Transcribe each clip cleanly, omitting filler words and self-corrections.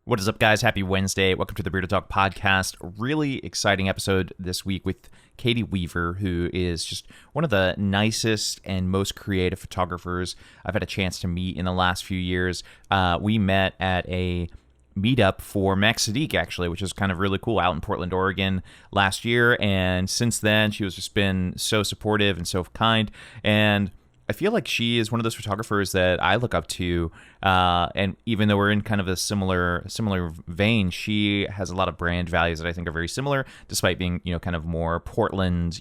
What is up, guys? Happy Wednesday. Welcome to the Bearded Talk podcast. Really exciting episode this week with Katy Weaver, who is just one of the nicest and most creative photographers I've had a chance to meet in the last few years. We met at a meetup for Max Sadiq, actually, which is kind of really cool, out in Portland, Oregon last year. And since then, she has just been so supportive and so kind. And I feel like she is one of those photographers that I look up to, and even though we're in kind of a similar vein, she has a lot of brand values that I think are very similar, despite being, kind of more Portland,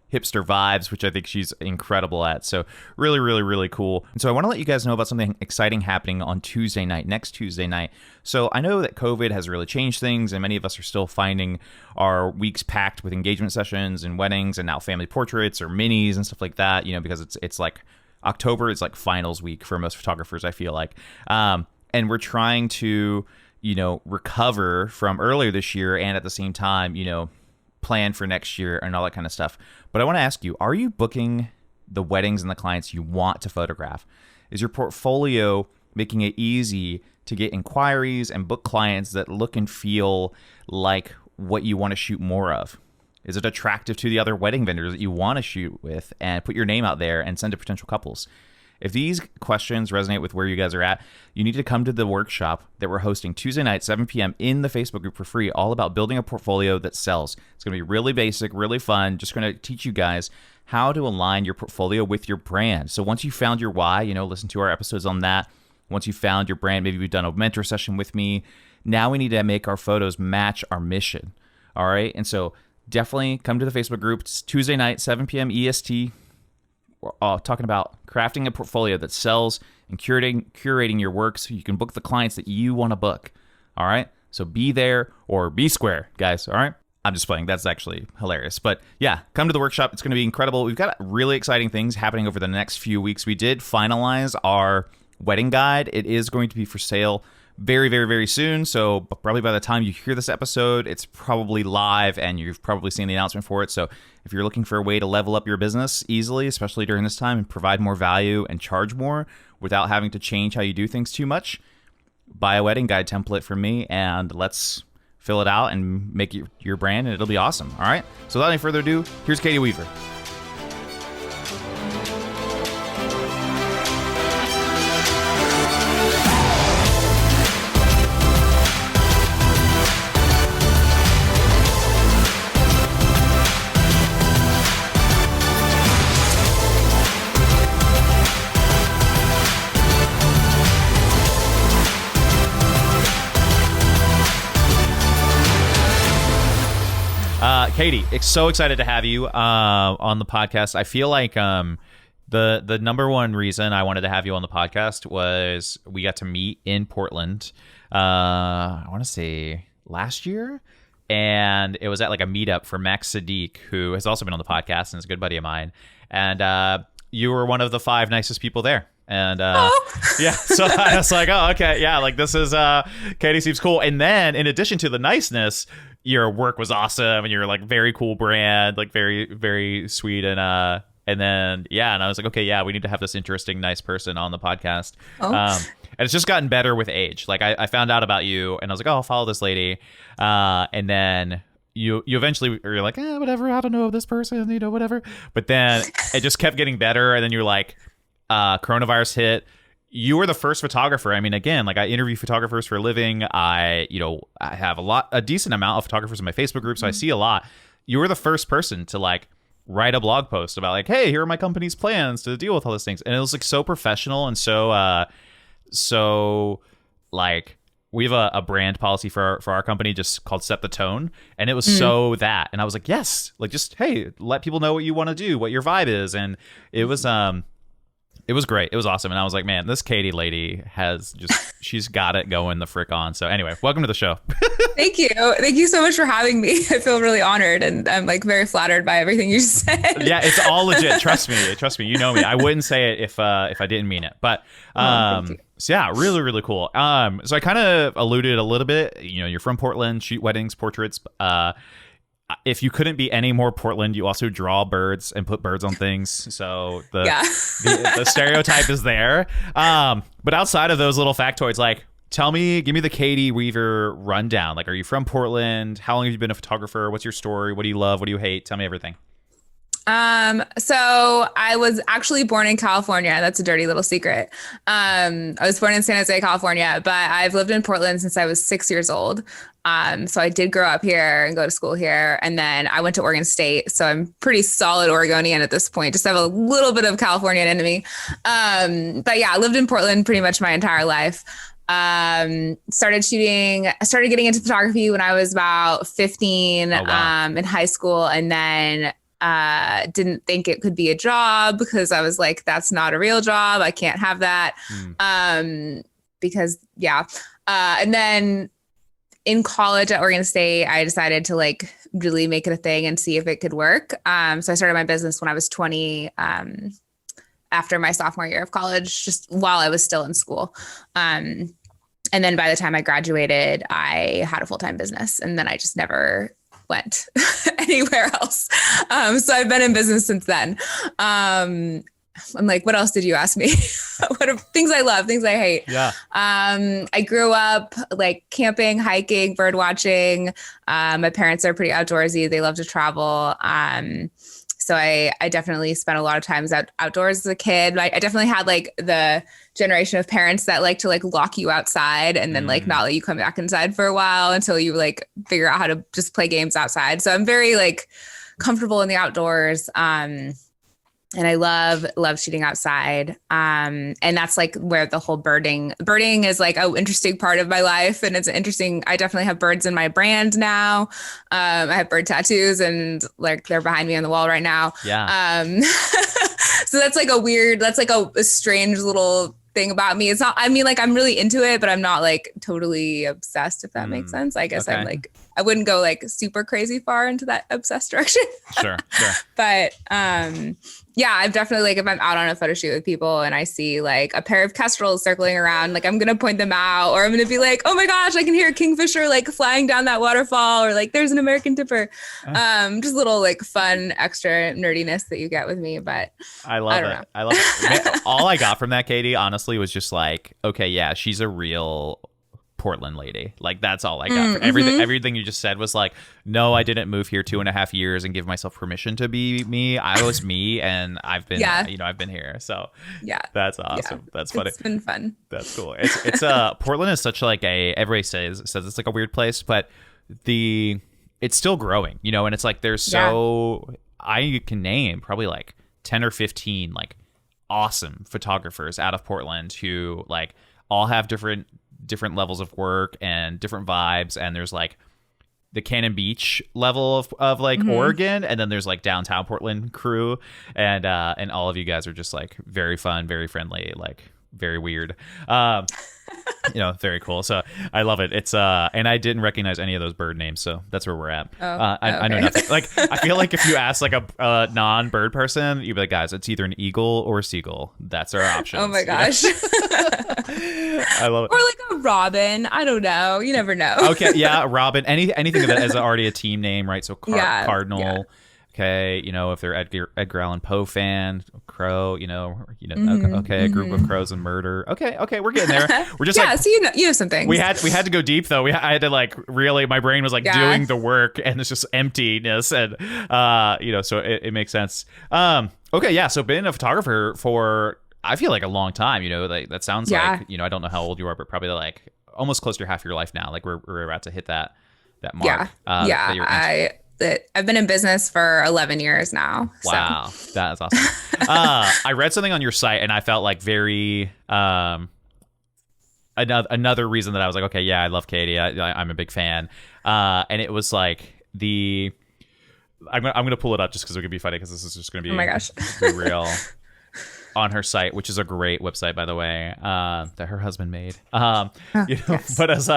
hipster vibes, which I think she's incredible at. So really, really, really cool. And so I want to let you guys know about something exciting happening on next Tuesday night. So I know that COVID has really changed things, and many of us are still finding our weeks packed with engagement sessions and weddings and now family portraits or minis and stuff like that, because it's like October is like finals week for most photographers, I feel like. And we're trying to, recover from earlier this year and at the same time, plan for next year and all that kind of stuff. But I want to ask you, are you booking the weddings and the clients you want to photograph? Is your portfolio making it easy to get inquiries and book clients that look and feel like what you want to shoot more of? Is it attractive to the other wedding vendors that you want to shoot with and put your name out there and send to potential couples? If these questions resonate with where you guys are at, you need to come to the workshop that we're hosting Tuesday night, 7 p.m. in the Facebook group for free, all about building a portfolio that sells. It's going to be really basic, really fun. Just going to teach you guys how to align your portfolio with your brand. So once you found your why, listen to our episodes on that. Once you found your brand, maybe we've done a mentor session with me. Now we need to make our photos match our mission. All right. And so definitely come to the Facebook group. It's Tuesday night, 7 p.m. EST. We're talking about crafting a portfolio that sells and curating your work so you can book the clients that you want to book. All right. So be there or be square, guys. All right. I'm just playing. That's actually hilarious. But yeah, come to the workshop. It's going to be incredible. We've got really exciting things happening over the next few weeks. We did finalize our wedding guide. It is going to be for sale very, very, very soon. So probably by the time you hear this episode, it's probably live and you've probably seen the announcement for it. So if you're looking for a way to level up your business easily, especially during this time, and provide more value and charge more without having to change how you do things too much, buy a wedding guide template from me and let's fill it out and make it your brand, and it'll be awesome. All right. So without any further ado, here's Katy Weaver. Katy, so excited to have you on the podcast. I feel like the number one reason I wanted to have you on the podcast was we got to meet in Portland, I want to say last year, and it was at like a meetup for Max Sadiq, who has also been on the podcast and is a good buddy of mine. And you were one of the 5 nicest people there. And yeah, so I was like, oh, okay, yeah, like this is Katy seems cool. And then in addition to the niceness, your work was awesome and you're like very cool brand, like very, very sweet. And then yeah, and I was like, okay, yeah, we need to have this interesting, nice person on the podcast. And it's just gotten better with age. Like I found out about you and I was like, oh, I'll follow this lady. And then you eventually you're like, whatever, I don't know this person, whatever. But then it just kept getting better. And then you're like, coronavirus hit. You were the first photographer. I mean, again, like I interview photographers for a living. I have a decent amount of photographers in my Facebook group, so I see a lot. You were the first person to like write a blog post about like, hey, here are my company's plans to deal with all these things. And it was like so professional and so like we have a brand policy for our company just called Set the Tone. And it was so that. And I was like, yes, like just, hey, let people know what you want to do, what your vibe is. And it was great. It was awesome. And I was like, man, this Katy lady she's got it going the frick on. So anyway, welcome to the show. Thank you. Thank you so much for having me. I feel really honored and I'm like very flattered by everything you said. Yeah, it's all legit. Trust me. You know me. I wouldn't say it if I didn't mean it. But so yeah, really, really cool. So I kind of alluded a little bit, you're from Portland, shoot weddings, portraits. If you couldn't be any more Portland, you also draw birds and put birds on things. So the stereotype is there. But outside of those little factoids, like give me the Katy Weaver rundown. Like, are you from Portland? How long have you been a photographer? What's your story? What do you love? What do you hate? Tell me everything. So I was actually born in California. That's a dirty little secret. I was born in San Jose, California, but I've lived in Portland since I was 6 years old. So I did grow up here and go to school here. And then I went to Oregon State. So I'm pretty solid Oregonian at this point. Just have a little bit of Californian in me. But yeah, I lived in Portland pretty much my entire life. I started getting into photography when I was about 15, Oh, wow. in high school. And then didn't think it could be a job because I was like, that's not a real job. I can't have that. Because yeah. And then in college at Oregon State, I decided to like really make it a thing and see if it could work. So I started my business when I was 20, after my sophomore year of college, just while I was still in school. And then by the time I graduated, I had a full-time business, and then I just never went anywhere else. So I've been in business since then. I'm like, what else did you ask me? What are things I love, things I hate? Yeah. I grew up like camping, hiking, bird watching. My parents are pretty outdoorsy. They love to travel. So I definitely spent a lot of times outdoors as a kid. I definitely had like the generation of parents that like to like lock you outside and then like not let you come back inside for a while until you like figure out how to just play games outside. So I'm very like comfortable in the outdoors. And I love shooting outside. And that's like where the whole birding is like an interesting part of my life. And it's interesting. I definitely have birds in my brand now. I have bird tattoos and like they're behind me on the wall right now. Yeah. So that's like a strange little thing about me. It's not, I mean, like I'm really into it, but I'm not like totally obsessed, if that makes sense. I guess Okay. I'm like, I wouldn't go like super crazy far into that obsessed direction. Sure. But yeah, I've definitely like if I'm out on a photo shoot with people and I see like a pair of kestrels circling around, like I'm gonna point them out, or I'm gonna be like, oh my gosh, I can hear a kingfisher like flying down that waterfall, or like there's an American dipper. Just little like fun extra nerdiness that you get with me. But I love it. I love it. All I got from that, Katy, honestly, was just like, okay, yeah, she's a real Portland lady. Like that's all I got. Everything you just said was like, no, I didn't move here 2.5 years and give myself permission to be me. I was me, and I've been, I've been here. So yeah, that's awesome. Yeah. That's funny. It's been fun. That's cool. It's Portland is such like everybody says it's like a weird place, but it's still growing, and it's like there's I can name probably like 10 or 15 like awesome photographers out of Portland who like all have different levels of work and different vibes, and there's like the Cannon Beach level of like Oregon, and then there's like downtown Portland crew, and all of you guys are just like very fun, very friendly, like very weird, very cool. So I love it. It's and I didn't recognize any of those bird names, so that's where we're at. I know nothing. Like I feel like if you ask like a non-bird person, you'd be like, guys, it's either an eagle or a seagull. That's our options. Oh my gosh. I love it. Or like a robin. I don't know. You never know. Okay, yeah, robin. Anything that is already a team name, right? So Cardinal. Yeah. Okay, if they're Edgar Allan Poe fan, crow, okay, a group of crows and murder. Okay, we're getting there. We're just so you know some things. We had to go deep though. I had to like really, my brain was like doing the work, and it's just emptiness, and so it makes sense. Okay, yeah. So being a photographer for I feel like a long time. Like that sounds like I don't know how old you are, but probably like almost close to half your life now. Like we're about to hit that mark. I've been in business for 11 years now. Wow. So. That is awesome. I read something on your site and I felt like very, another reason that I was like, okay, yeah, I love Katy. I'm a big fan. And it was like I'm going to pull it up just because it could be funny because this is just going to be, oh my gosh, be real on her site, which is a great website, by the way, that her husband made. Yes. But as,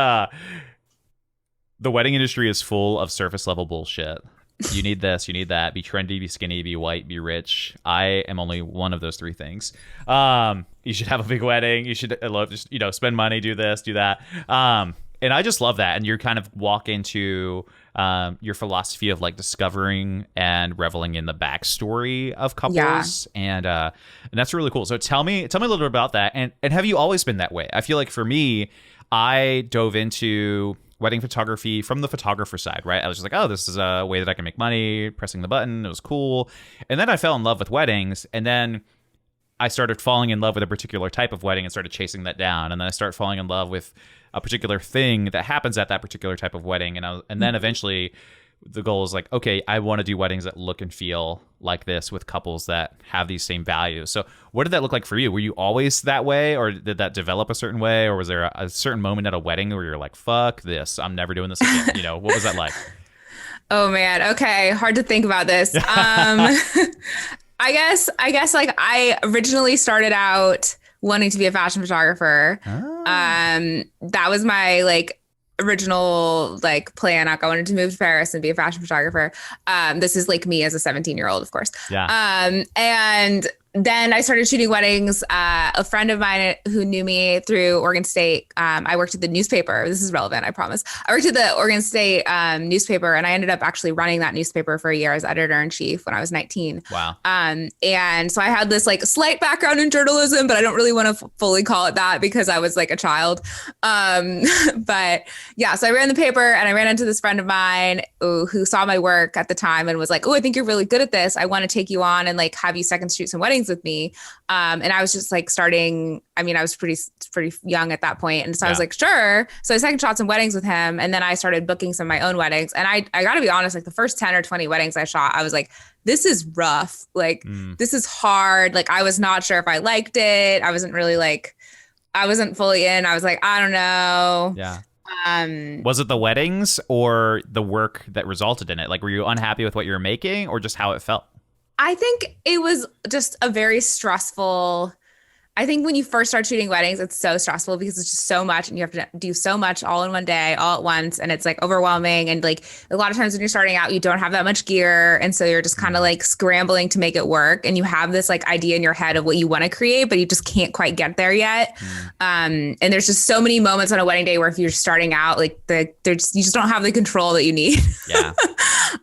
the wedding industry is full of surface level bullshit. You need this, you need that. Be trendy, be skinny, be white, be rich. I am only one of those three things. You should have a big wedding. You should spend money, do this, do that. And I just love that. And you kind of walk into your philosophy of like discovering and reveling in the backstory of couples, and that's really cool. So tell me a little bit about that. And have you always been that way? I feel like for me, I dove into wedding photography from the photographer side, right? I was just like, oh, this is a way that I can make money, pressing the button. It was cool. And then I fell in love with weddings. And then I started falling in love with a particular type of wedding and started chasing that down. And then I started falling in love with a particular thing that happens at that particular type of wedding. And then eventually the goal is like, okay, I want to do weddings that look and feel like this with couples that have these same values. So what did that look like for you? Were you always that way, or did that develop a certain way? Or was there a certain moment at a wedding where you're like, fuck this, I'm never doing this again? What was that like? Oh man. Okay. Hard to think about this. I guess like I originally started out wanting to be a fashion photographer. Oh. That was my like original like plan. I wanted to move to Paris and be a fashion photographer. This is like me as a 17-year-old, of course. Yeah. And then I started shooting weddings. A friend of mine who knew me through Oregon State, I worked at the newspaper. This is relevant, I promise. I worked at the Oregon State newspaper, and I ended up actually running that newspaper for a year as editor-in-chief when I was 19. Wow. And so I had this like slight background in journalism, but I don't really want to fully call it that because I was like a child. But yeah, so I ran the paper, and I ran into this friend of mine who saw my work at the time and was like, oh, I think you're really good at this. I want to take you on and like have you second shoot some weddings with me. And I was just like starting, I mean, I was pretty young at that point. And so I was like, sure. So I second shot some weddings with him. And then I started booking some of my own weddings. And I gotta be honest, like the first 10 or 20 weddings I shot, I was like, this is rough. Like, this is hard. Like, I was not sure if I liked it. I wasn't fully in. I was like, I don't know. Yeah. Was it the weddings or the work that resulted in it? Like, were you unhappy with what you were making or just how it felt? I think it was just a very stressful. I think when you first start shooting weddings, it's so stressful because it's just so much and you have to do so much all in one day, all at once. And it's like overwhelming. And like a lot of times when you're starting out, you don't have that much gear. And so you're just kind of like scrambling to make it work. And you have this like idea in your head of what you want to create, but you just can't quite get there yet. And there's just so many moments on a wedding day where if you're starting out, like you just don't have the control that you need. Yeah.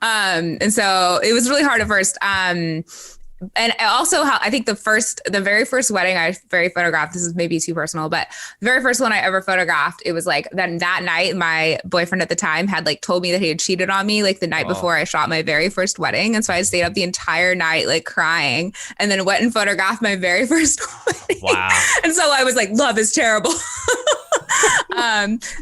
And so it was really hard at first. And also how I think the very first wedding I photographed, this is maybe too personal, but the very first one I ever photographed, it was like then that night, my boyfriend at the time had like told me that he had cheated on me like the night before I shot my very first wedding. And so I stayed up the entire night, like crying, and then went and photographed my very first wedding. Wow. And so I was like, love is terrible.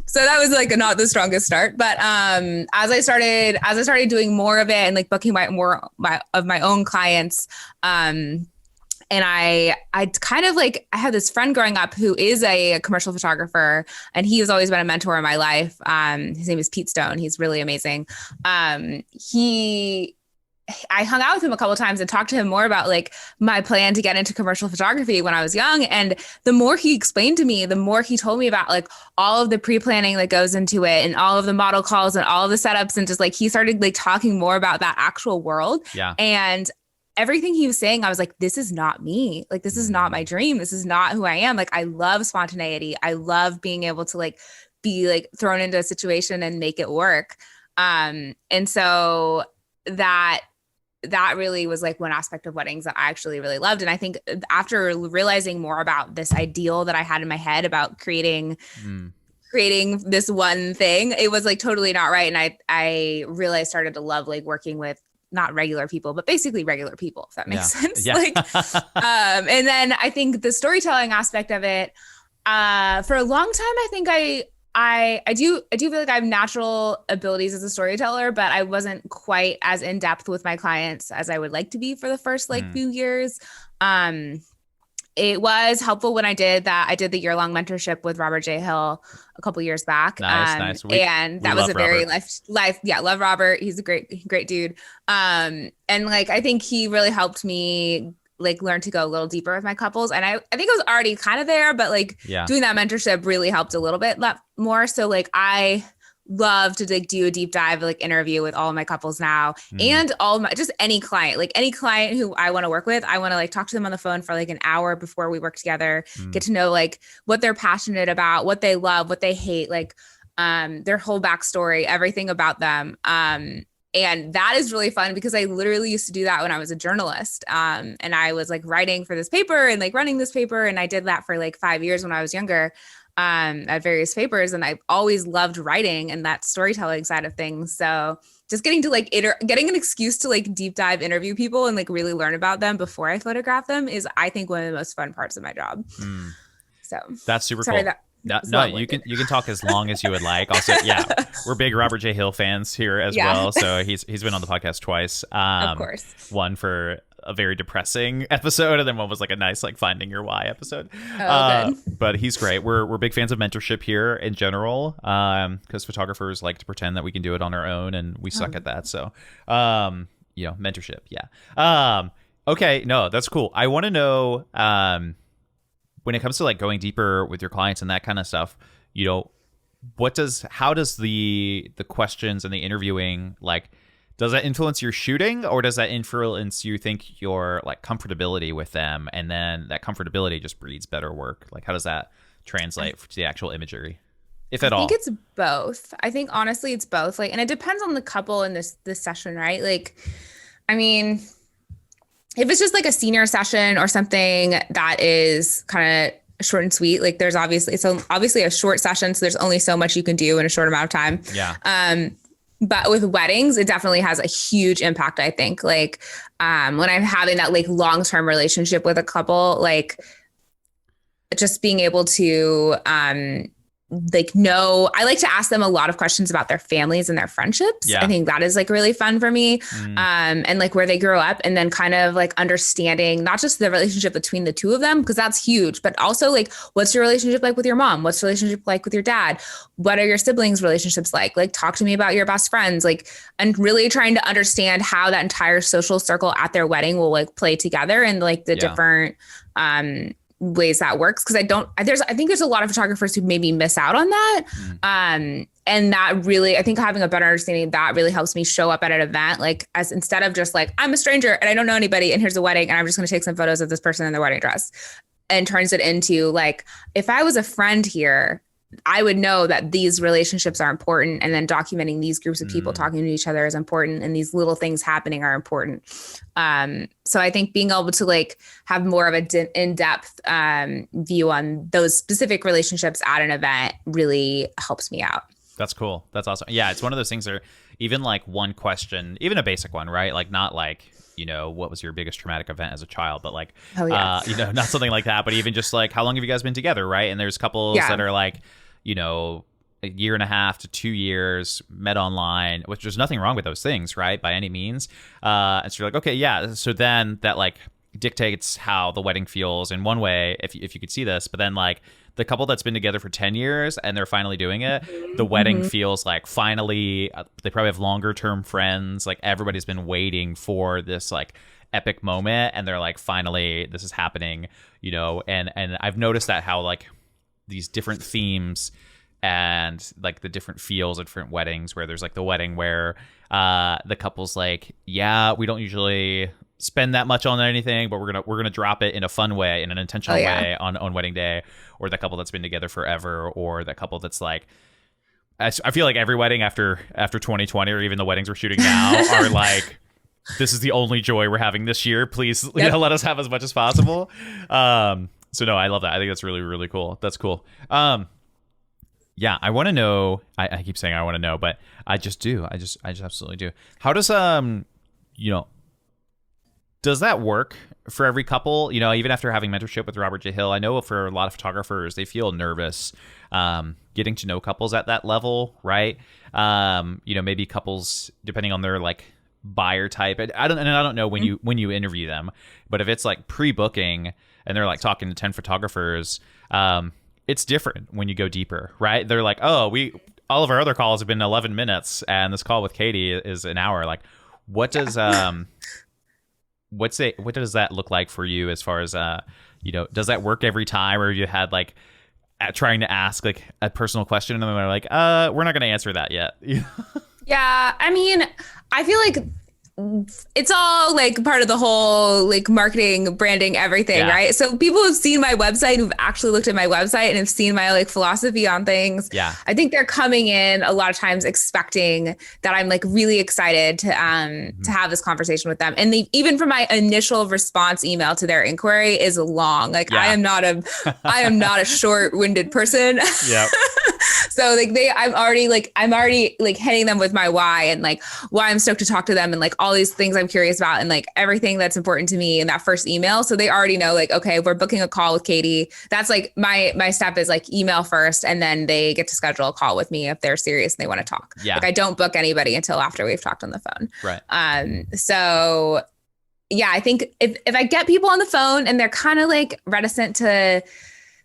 So that was like not the strongest start, but as I started doing more of it and like booking more of my own clients, and I kind of like, I had this friend growing up who is a commercial photographer, and he has always been a mentor in my life. His name is Pete Stone. He's really amazing. I hung out with him a couple of times and talked to him more about like my plan to get into commercial photography when I was young. And the more he explained to me, the more he told me about like all of the pre-planning that goes into it and all of the model calls and all of the setups. And just like, he started like talking more about that actual world. Yeah. And everything he was saying, I was like, this is not me. Like, this is not my dream. This is not who I am. Like, I love spontaneity. I love being able to like be like thrown into a situation and make it work. And so that really was like one aspect of weddings that I actually really loved. And I think after realizing more about this ideal that I had in my head about creating this one thing, it was like totally not right. And I really started to love like working with not regular people, but basically regular people, if that makes sense. Yeah. Like, and then I think the storytelling aspect of it, for a long time, I think I do feel like I have natural abilities as a storyteller, but I wasn't quite as in depth with my clients as I would like to be for the first like few years. It was helpful when I did that. I did the year-long mentorship with Robert J. Hill a couple years back. Nice. And that was a very life. Yeah. Love Robert. He's a great dude. And like, I think he really helped me like learn to go a little deeper with my couples. And I think I was already kind of there, but like doing that mentorship really helped a little bit more. So like, I love to like do a deep dive, like interview with all of my couples now and just any client who I want to work with. I want to like talk to them on the phone for like an hour before we work together, get to know like what they're passionate about, what they love, what they hate, like their whole backstory, everything about them. And that is really fun because I literally used to do that when I was a journalist. And I was like writing for this paper and like running this paper. And I did that for like 5 years when I was younger. at various papers, and I've always loved writing and that storytelling side of things. So just getting to like getting an excuse to like deep dive interview people and like really learn about them before I photograph them is, I think, one of the most fun parts of my job. So that's super cool. No, you can talk as long as you would like. Also, yeah, we're big Robert J. Hill fans here as well. So he's been on the podcast twice. Of course. One for a very depressing episode, and then one was like a nice like finding your why episode. Good. But he's great. We're big fans of mentorship here in general, because photographers like to pretend that we can do it on our own, and we suck at that. So, mentorship. Yeah. Okay. No, that's cool. I want to know. When it comes to like going deeper with your clients and that kind of stuff, how does the questions and the interviewing, like, does that influence your shooting, or does that influence you think your like comfortability with them, and then that comfortability just breeds better work? Like, how does that translate to the actual imagery, if at all? I think it's both. I think honestly it's both. Like, and it depends on the couple in this session, right? Like, I mean, if it's just like a senior session or something that is kind of short and sweet, like it's obviously a short session, so there's only so much you can do in a short amount of time. Yeah. But with weddings, it definitely has a huge impact, I think. Like, when I'm having that like long-term relationship with a couple, like just being able to, I like to ask them a lot of questions about their families and their friendships. Yeah. I think that is like really fun for me. And like where they grew up, and then kind of like understanding not just the relationship between the two of them, because that's huge, but also like, what's your relationship like with your mom? What's your relationship like with your dad? What are your siblings' relationships like? Like, talk to me about your best friends, like, and really trying to understand how that entire social circle at their wedding will like play together, and like the different, ways that works. Cause I think there's a lot of photographers who maybe miss out on that. And that really, I think having a better understanding of that really helps me show up at an event, like, as instead of just like, I'm a stranger and I don't know anybody and here's a wedding and I'm just going to take some photos of this person in their wedding dress, and turns it into like, if I was a friend here, I would know that these relationships are important, and then documenting these groups of people talking to each other is important, and these little things happening are important. So I think being able to like have more of a in-depth view on those specific relationships at an event really helps me out. That's cool. That's awesome. Yeah, it's one of those things where even like one question, even a basic one, right? Like, not like, what was your biggest traumatic event as a child, but like, not something like that, but even just like, how long have you guys been together, right? And there's couples that are like, a year and a half to 2 years, met online, which there's nothing wrong with those things, right? By any means. And so you're like, okay, yeah. So then that like dictates how the wedding feels in one way, if you could see this, but then like the couple that's been together for 10 years and they're finally doing it, the wedding feels like finally, they probably have longer term friends. Like, everybody's been waiting for this like epic moment, and they're like, finally, this is happening, and I've noticed that how like these different themes and like the different feels at different weddings, where there's like the wedding where the couple's like, yeah, we don't usually spend that much on anything, but we're gonna drop it in a fun way, in an intentional way on wedding day, or the couple that's been together forever, or the couple that's like, I feel like every wedding after 2020, or even the weddings we're shooting now, are like, this is the only joy we're having this year, please let us have as much as possible. So no, I love that. I think that's really, really cool. That's cool. Yeah, I want to know, I keep saying I want to know, but I just do. I just absolutely do. How does, does that work for every couple? Even after having mentorship with Robert J. Hill, I know for a lot of photographers, they feel nervous getting to know couples at that level, right? Maybe couples, depending on their like buyer type. I don't know when you interview them, but if it's like pre-booking and they're like talking to 10 photographers, it's different when you go deeper, right? They're like, oh, all of our other calls have been 11 minutes and this call with Katy is an hour. Like, what does what does that look like for you, as far as does that work every time, or you had like trying to ask like a personal question and they're like, we're not going to answer that yet? Yeah, I mean, I feel like it's all like part of the whole like marketing, branding, everything, Yeah. right? So people have seen my website, who've actually looked at my website and have seen my like philosophy on things. Yeah. I think they're coming in a lot of times expecting that I'm like really excited to have this conversation with them. And even from my initial response email to their inquiry is long. Like Yeah. I am not a short-winded person. Yeah. So like I'm already like hitting them with my why and like why I'm stoked to talk to them and like all these things I'm curious about and like everything that's important to me in that first email. So they already know like, okay, we're booking a call with Katy. That's like my step is like email first, and then they get to schedule a call with me if they're serious and they want to talk. Yeah. Like I don't book anybody until after we've talked on the phone. Right. So yeah, I think if I get people on the phone and they're kind of reticent to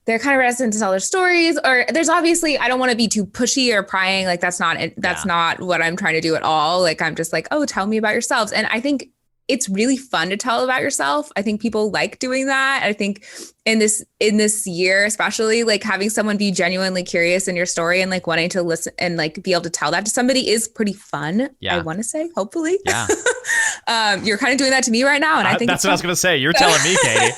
tell their stories, or there's obviously, I don't want to be too pushy or prying. Like that's not what I'm trying to do at all. Like I'm just like, oh, tell me about yourselves. And I think it's really fun to tell about yourself. I think people like doing that. I think in this year, especially like having someone be genuinely curious in your story and like wanting to listen and like be able to tell that to somebody is pretty fun. Yeah. I want to say, hopefully. Yeah. You're kind of doing that to me right now. And I think that's what I was going to say. You're telling me, Katy.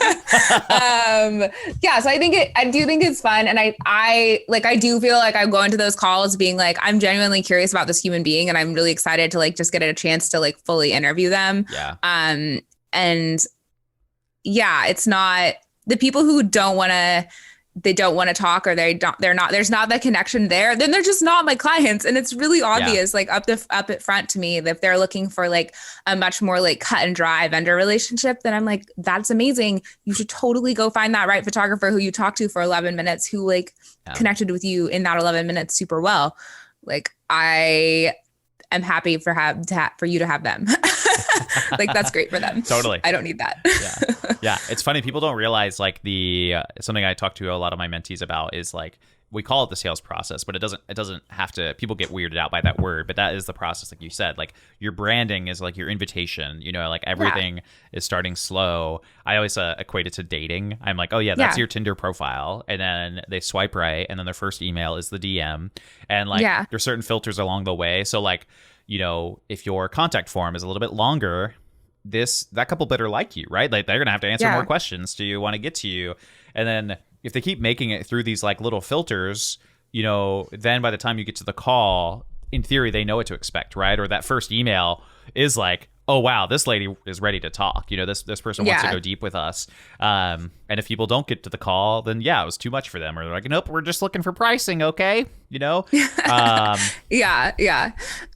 Yeah. So I do think it's fun. And I do feel like I go into those calls being like, I'm genuinely curious about this human being. And I'm really excited to like, just get a chance to like fully interview them. Yeah. And yeah, it's not the people who don't want to talk, or there's not that connection there, then they're just not my clients. And it's really obvious, like up at front to me, that if they're looking for like a much more like cut and dry vendor relationship, then I'm like, that's amazing. You should totally go find that right photographer who you talked to for 11 minutes, who like connected with you in that 11 minutes super well. Like I am happy for you to have them. Like that's great for them. Totally. I don't need that. Yeah. It's funny. People don't realize like something I talk to a lot of my mentees about is like, we call it the sales process, but it doesn't have to, people get weirded out by that word, but that is the process. Like you said, like your branding is like your invitation, like everything is starting slow. I always equate it to dating. I'm like, oh yeah, that's your Tinder profile. And then they swipe right. And then their first email is the DM. And like, there's certain filters along the way. So like, if your contact form is a little bit longer, that couple better like you, right? Like they're going to have to answer more questions. Do you want to get to you? And then if they keep making it through these like little filters, then by the time you get to the call, in theory, they know what to expect, right? Or that first email is like, oh, wow, this lady is ready to talk. This person wants to go deep with us. And if people don't get to the call, then it was too much for them. Or they're like, nope, we're just looking for pricing. Okay. Yeah.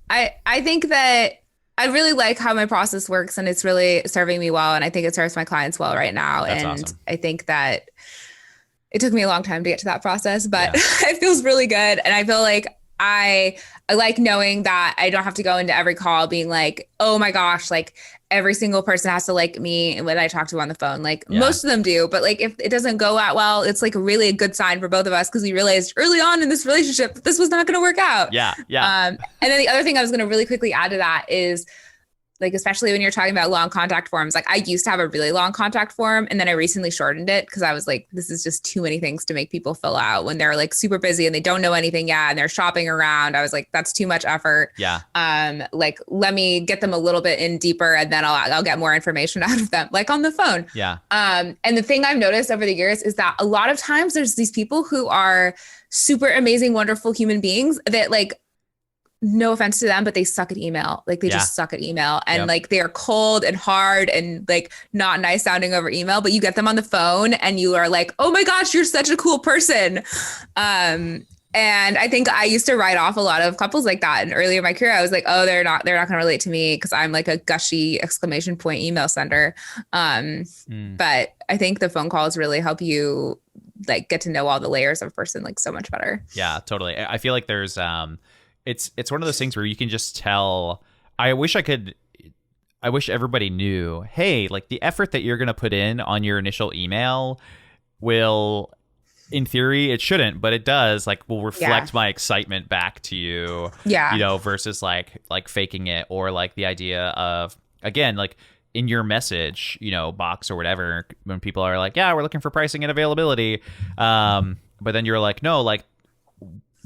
I think that I really like how my process works, and it's really serving me well. And I think it serves my clients well right now. That's and awesome. I think that it took me a long time to get to that process, but it feels really good. And I feel like I like knowing that I don't have to go into every call being like, oh my gosh, like every single person has to like me when I talk to on the phone. Like most of them do, but like if it doesn't go out well, it's like really a good sign for both of us, because we realized early on in this relationship that this was not going to work out. Yeah. And then the other thing I was going to really quickly add to that is, like, especially when you're talking about long contact forms, like I used to have a really long contact form, and then I recently shortened it because I was like, this is just too many things to make people fill out when they're like super busy and they don't know anything yet and they're shopping around. I was like, that's too much effort. Yeah. Like let me get them a little bit in deeper, and then I'll get more information out of them, like on the phone. Yeah. And the thing I've noticed over the years is that a lot of times there's these people who are super amazing, wonderful human beings that, like, no offense to them, but they suck at email. Like they just suck at email, and like they're cold and hard and like not nice sounding over email, but you get them on the phone and you are like, oh my gosh, you're such a cool person. And I think I used to write off a lot of couples like that. And earlier in my career, I was like, oh, they're not going to relate to me because I'm like a gushy exclamation point email sender. But I think the phone calls really help you like get to know all the layers of a person like so much better. Yeah, totally. I feel like there's, it's one of those things where you can just tell. I wish everybody knew, hey, like the effort that you're going to put in on your initial email will, in theory, it shouldn't, but it does, like, will reflect my excitement back to you. Yeah. Versus like faking it, or like the idea of, again, like in your message, box or whatever, when people are like, yeah, we're looking for pricing and availability. But then you're like, no, like,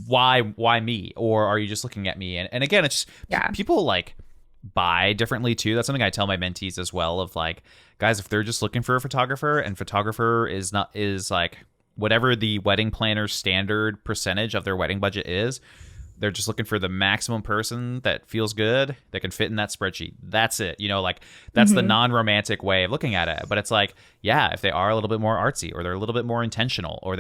why me? Or are you just looking at me? And again, it's just people like buy differently too. That's something I tell my mentees as well, of like, guys, if they're just looking for a photographer, and photographer is like whatever the wedding planner's standard percentage of their wedding budget is, they're just looking for the maximum person that feels good, that can fit in that spreadsheet. That's it. Like that's the non-romantic way of looking at it. But it's like, yeah, if they are a little bit more artsy, or they're a little bit more intentional, or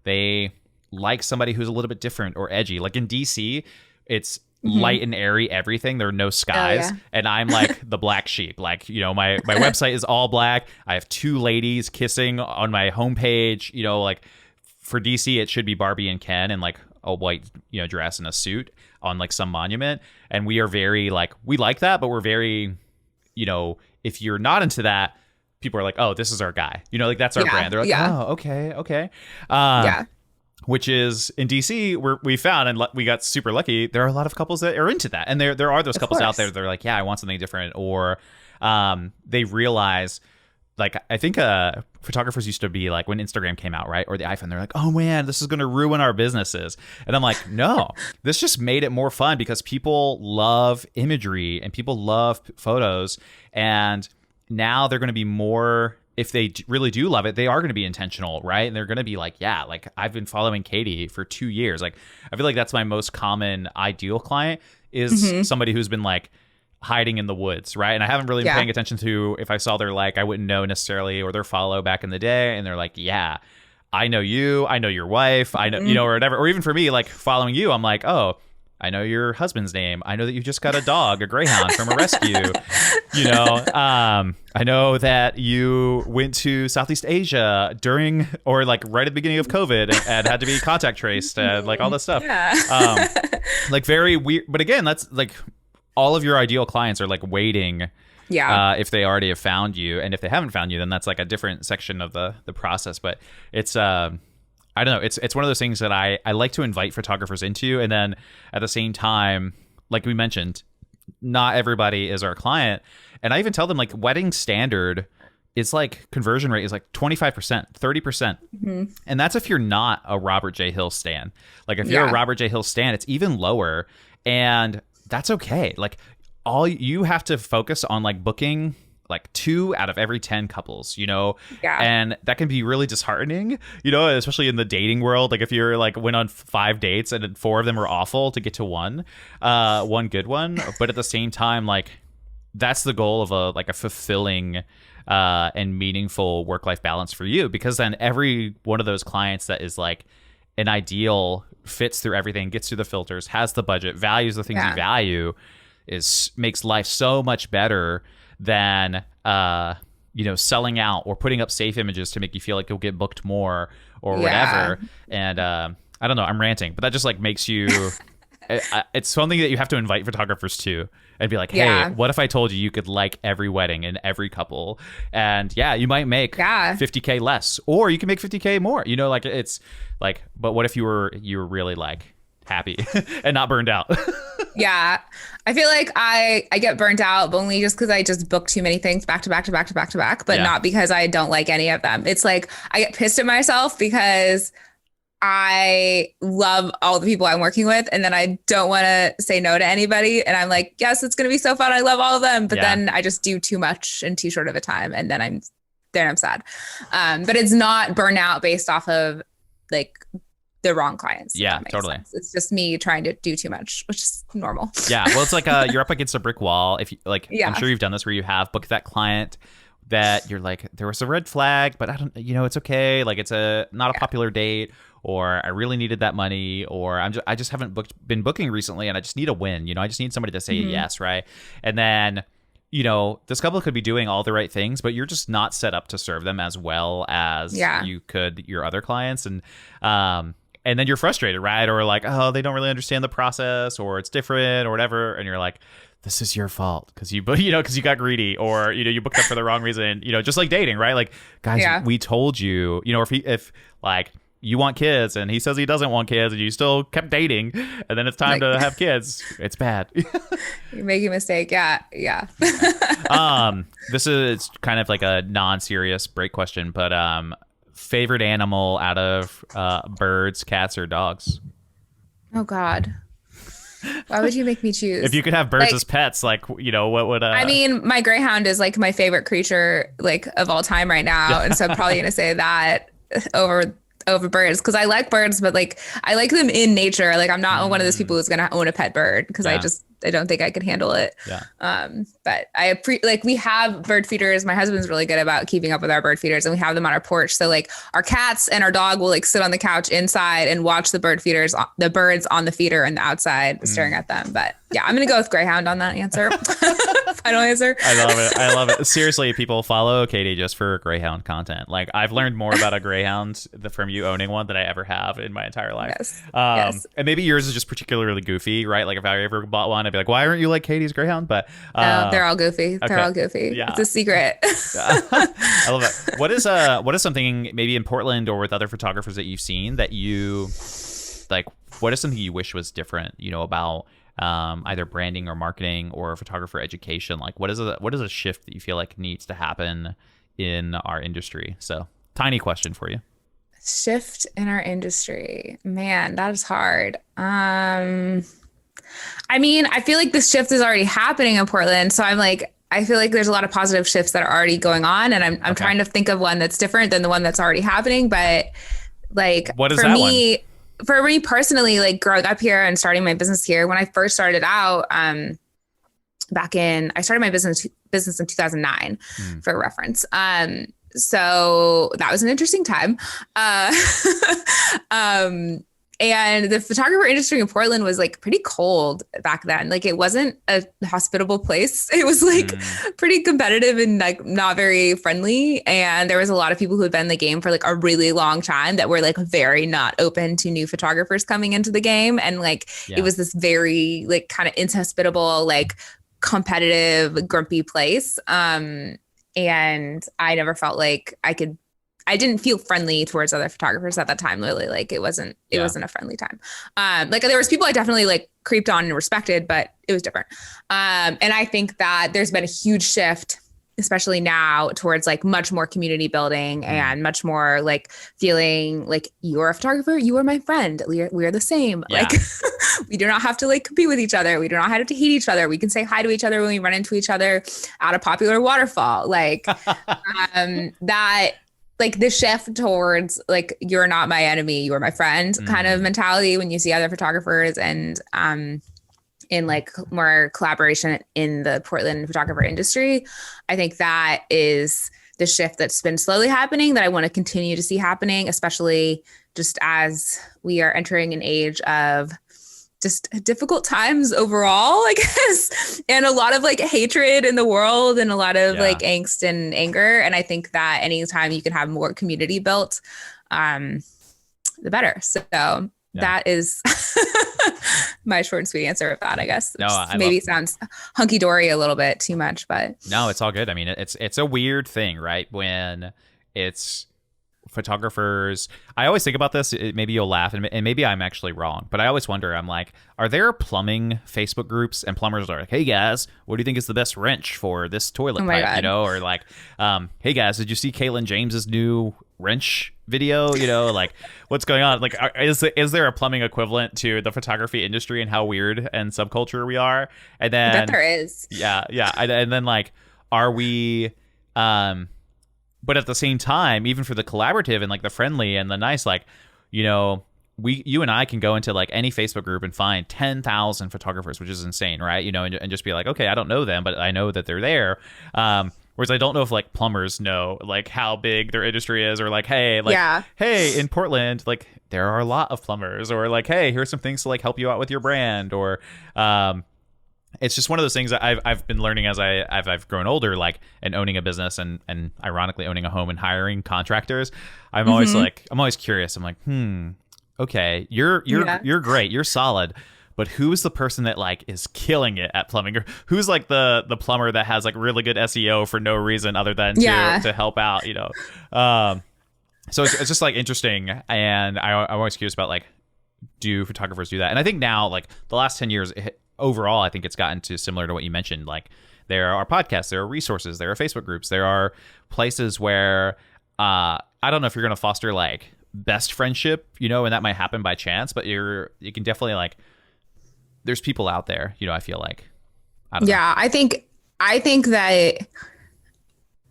they like somebody who's a little bit different or edgy. Like in DC, it's light and airy everything. There are no skies. And I'm like the black sheep. Like, my website is all black. I have 2 ladies kissing on my homepage. Like for DC, it should be Barbie and Ken and like a white, dress and a suit on like some monument. And we are very like, we like that, but we're very, if you're not into that, people are like, oh, this is our guy. Like that's our brand. They're like, oh, okay. Which is in DC, we found, and we got super lucky, there are a lot of couples that are into that. And there are those couples out there that are like, yeah, I want something different. Or they realize, like, I think photographers used to be like, when Instagram came out, right? Or the iPhone, they're like, oh man, this is going to ruin our businesses. And I'm like, no, this just made it more fun, because people love imagery and people love photos. And now they're going to be more, if they really do love it, they are going to be intentional, right? And they're going to be like, yeah, like I've been following Katy for 2 years. Like, I feel like that's my most common ideal client, is somebody who's been like hiding in the woods, right? And I haven't really been paying attention to, if I saw their like, I wouldn't know necessarily, or their follow back in the day. And they're like, yeah, I know you, I know your wife, I know, or whatever. Or even for me, like following you, I'm like, oh, I know your husband's name. I know that you just got a dog, a greyhound from a rescue. I know that you went to Southeast Asia during, or like right at the beginning of COVID, and had to be contact traced, and like all this stuff. Like very weird. But again, that's like all of your ideal clients are like waiting. If they already have found you, and if they haven't found you, then that's like a different section of the process. But it's I don't know. It's one of those things that I like to invite photographers into. And then at the same time, like we mentioned, not everybody is our client. And I even tell them, like, wedding standard is like, conversion rate is like 25%, 30%. And that's if you're not a Robert J. Hill stan. Like if you're a Robert J. Hill stan, it's even lower. And that's okay. Like all you have to focus on, like booking like 2 out of every 10 couples, and that can be really disheartening, especially in the dating world. Like if you're like went on 5 dates and 4 of them are awful, to get to one good one. But at the same time, like that's the goal of a fulfilling and meaningful work-life balance for you, because then every one of those clients that is like an ideal, fits through everything, gets through the filters, has the budget, values the things you value, makes life so much better than selling out or putting up safe images to make you feel like you'll get booked more or whatever. And I don't know, I'm ranting, but that just like makes you it's something that you have to invite photographers to, and be like, hey, what if I told you could like every wedding and every couple, and you might make 50K less, or you can make 50K more, like it's like, but what if you were really like happy and not burned out? I feel like I get burnt out, but only just because I just book too many things back to back to back to back to back, but not because I don't like any of them. It's like I get pissed at myself because I love all the people I'm working with, and then I don't want to say no to anybody. And I'm like, yes, it's going to be so fun. I love all of them. But then I just do too much in too short of a time. And then I'm sad. But it's not burnout based off of like the wrong clients. Yeah, totally. Sense. It's just me trying to do too much, which is normal. Well, it's like you're up against a brick wall. If you like, I'm sure you've done this where you have booked that client that you're like, there was a red flag, but I don't, it's okay. Like it's not a popular date, or I really needed that money, or I just haven't been booking recently, and I just need a win. I just need somebody to say yes, right? And then this couple could be doing all the right things, but you're just not set up to serve them as well as you could your other clients. And then you're frustrated, right? Or like, oh, they don't really understand the process, or it's different, or whatever. And you're like, this is your fault because you got greedy, or you booked up for the wrong reason. Just like dating, right? Like, guys, we told you, if like you want kids and he says he doesn't want kids, and you still kept dating, and then it's time to have kids, it's bad. You're making a mistake. Yeah. This is kind of like a non-serious break question, but favorite animal out of birds, cats, or dogs? Oh God. Why would you make me choose? If you could have birds as pets, like, what would I mean, my greyhound is like my favorite creature like of all time right now. And so I'm probably going to say that over birds, because I like birds, but like I like them in nature. Like I'm not one of those people who's going to own a pet bird, because I don't think I could handle it. Yeah. But like we have bird feeders. My husband's really good about keeping up with our bird feeders, and we have them on our porch. So like our cats and our dog will like sit on the couch inside and watch the the birds on the feeder and the outside staring at them. But yeah, I'm going to go with greyhound on that answer. Final answer. I love it. Seriously, people, follow Katy just for greyhound content. Like I've learned more about a greyhound from you owning one than I ever have in my entire life. Yes. And maybe yours is just particularly goofy, right? Like if I ever bought one, I'd be like, why aren't you like Katie's greyhound? But no, they're all goofy. Okay. They're all goofy. Yeah. It's a secret. I love it. What is something maybe in Portland or with other photographers that you've seen that you like? What is something you wish was different? About either branding or marketing or photographer education. Like what is a shift that you feel like needs to happen in our industry? So tiny question for you. Shift in our industry, man, that is hard. I mean, I feel like this shift is already happening in Portland. So I feel like there's a lot of positive shifts that are already going on, and I'm trying to think of one that's different than the one that's already happening. But like what is that one? For me personally, like growing up here and starting my business here, when I first started out, I started my business in 2009 for reference. So that was an interesting time. And the photographer industry in Portland was like pretty cold back then. Like it wasn't a hospitable place. It was like pretty competitive and like not very friendly. And there was a lot of people who had been in the game for like a really long time that were like very not open to new photographers coming into the game. And like, it was this very like kind of inhospitable, like competitive, grumpy place. And I never felt like I didn't feel friendly towards other photographers at that time. Literally, like it wasn't a friendly time. Like there was people I definitely like creeped on and respected, but it was different. And I think that there's been a huge shift, especially now, towards like much more community building and much more like feeling like you're a photographer, you are my friend. We're the same. Yeah. Like we do not have to like compete with each other. We do not have to hate each other. We can say hi to each other when we run into each other at a popular waterfall. Like that. Like the shift towards like, you're not my enemy, you are my friend kind of mentality when you see other photographers and in like more collaboration in the Portland photographer industry. I think that is the shift that's been slowly happening that I want to continue to see happening, especially just as we are entering an age of just difficult times overall, I guess, and a lot of like hatred in the world and a lot of like angst and anger. And I think that anytime you can have more community built, the better. So that is my short and sweet answer of that, I guess. No, maybe sounds hunky dory a little bit too much, but no, it's all good. I mean, it's a weird thing, right? When it's photographers, I always think about this, maybe you'll laugh and maybe I'm actually wrong, but I always wonder, I'm like, are there plumbing Facebook groups and plumbers are like, hey guys, what do you think is the best wrench for this toilet pipe? God. Or like, hey guys, did you see Caitlin James's new wrench video? Like what's going on? Like, is there a plumbing equivalent to the photography industry and how weird and subculture we are? And then I bet there is. Yeah. And then like, are we but at the same time, even for the collaborative and like the friendly and the nice, like, you and I can go into like any Facebook group and find 10,000 photographers, which is insane, right? And just be like, okay, I don't know them, but I know that they're there. Whereas I don't know if like plumbers know like how big their industry is, or like, hey, in Portland, like there are a lot of plumbers, or like, hey, here's some things to like help you out with your brand, or it's just one of those things that I've been learning as I've grown older, like, and owning a business and ironically owning a home and hiring contractors. I'm always like, I'm always curious. I'm like, okay, you're great, you're solid, but who's the person that like is killing it at plumbing, or who's like the plumber that has like really good SEO for no reason other than to help out, So it's just like interesting, and I'm always curious about like, do photographers do that? And I think now, like the last 10 years. Overall, I think it's gotten to similar to what you mentioned. Like there are podcasts, there are resources, there are Facebook groups, there are places where I don't know if you're going to foster like best friendship, and that might happen by chance, but you can definitely like there's people out there, I feel like. I don't know. Yeah, I think that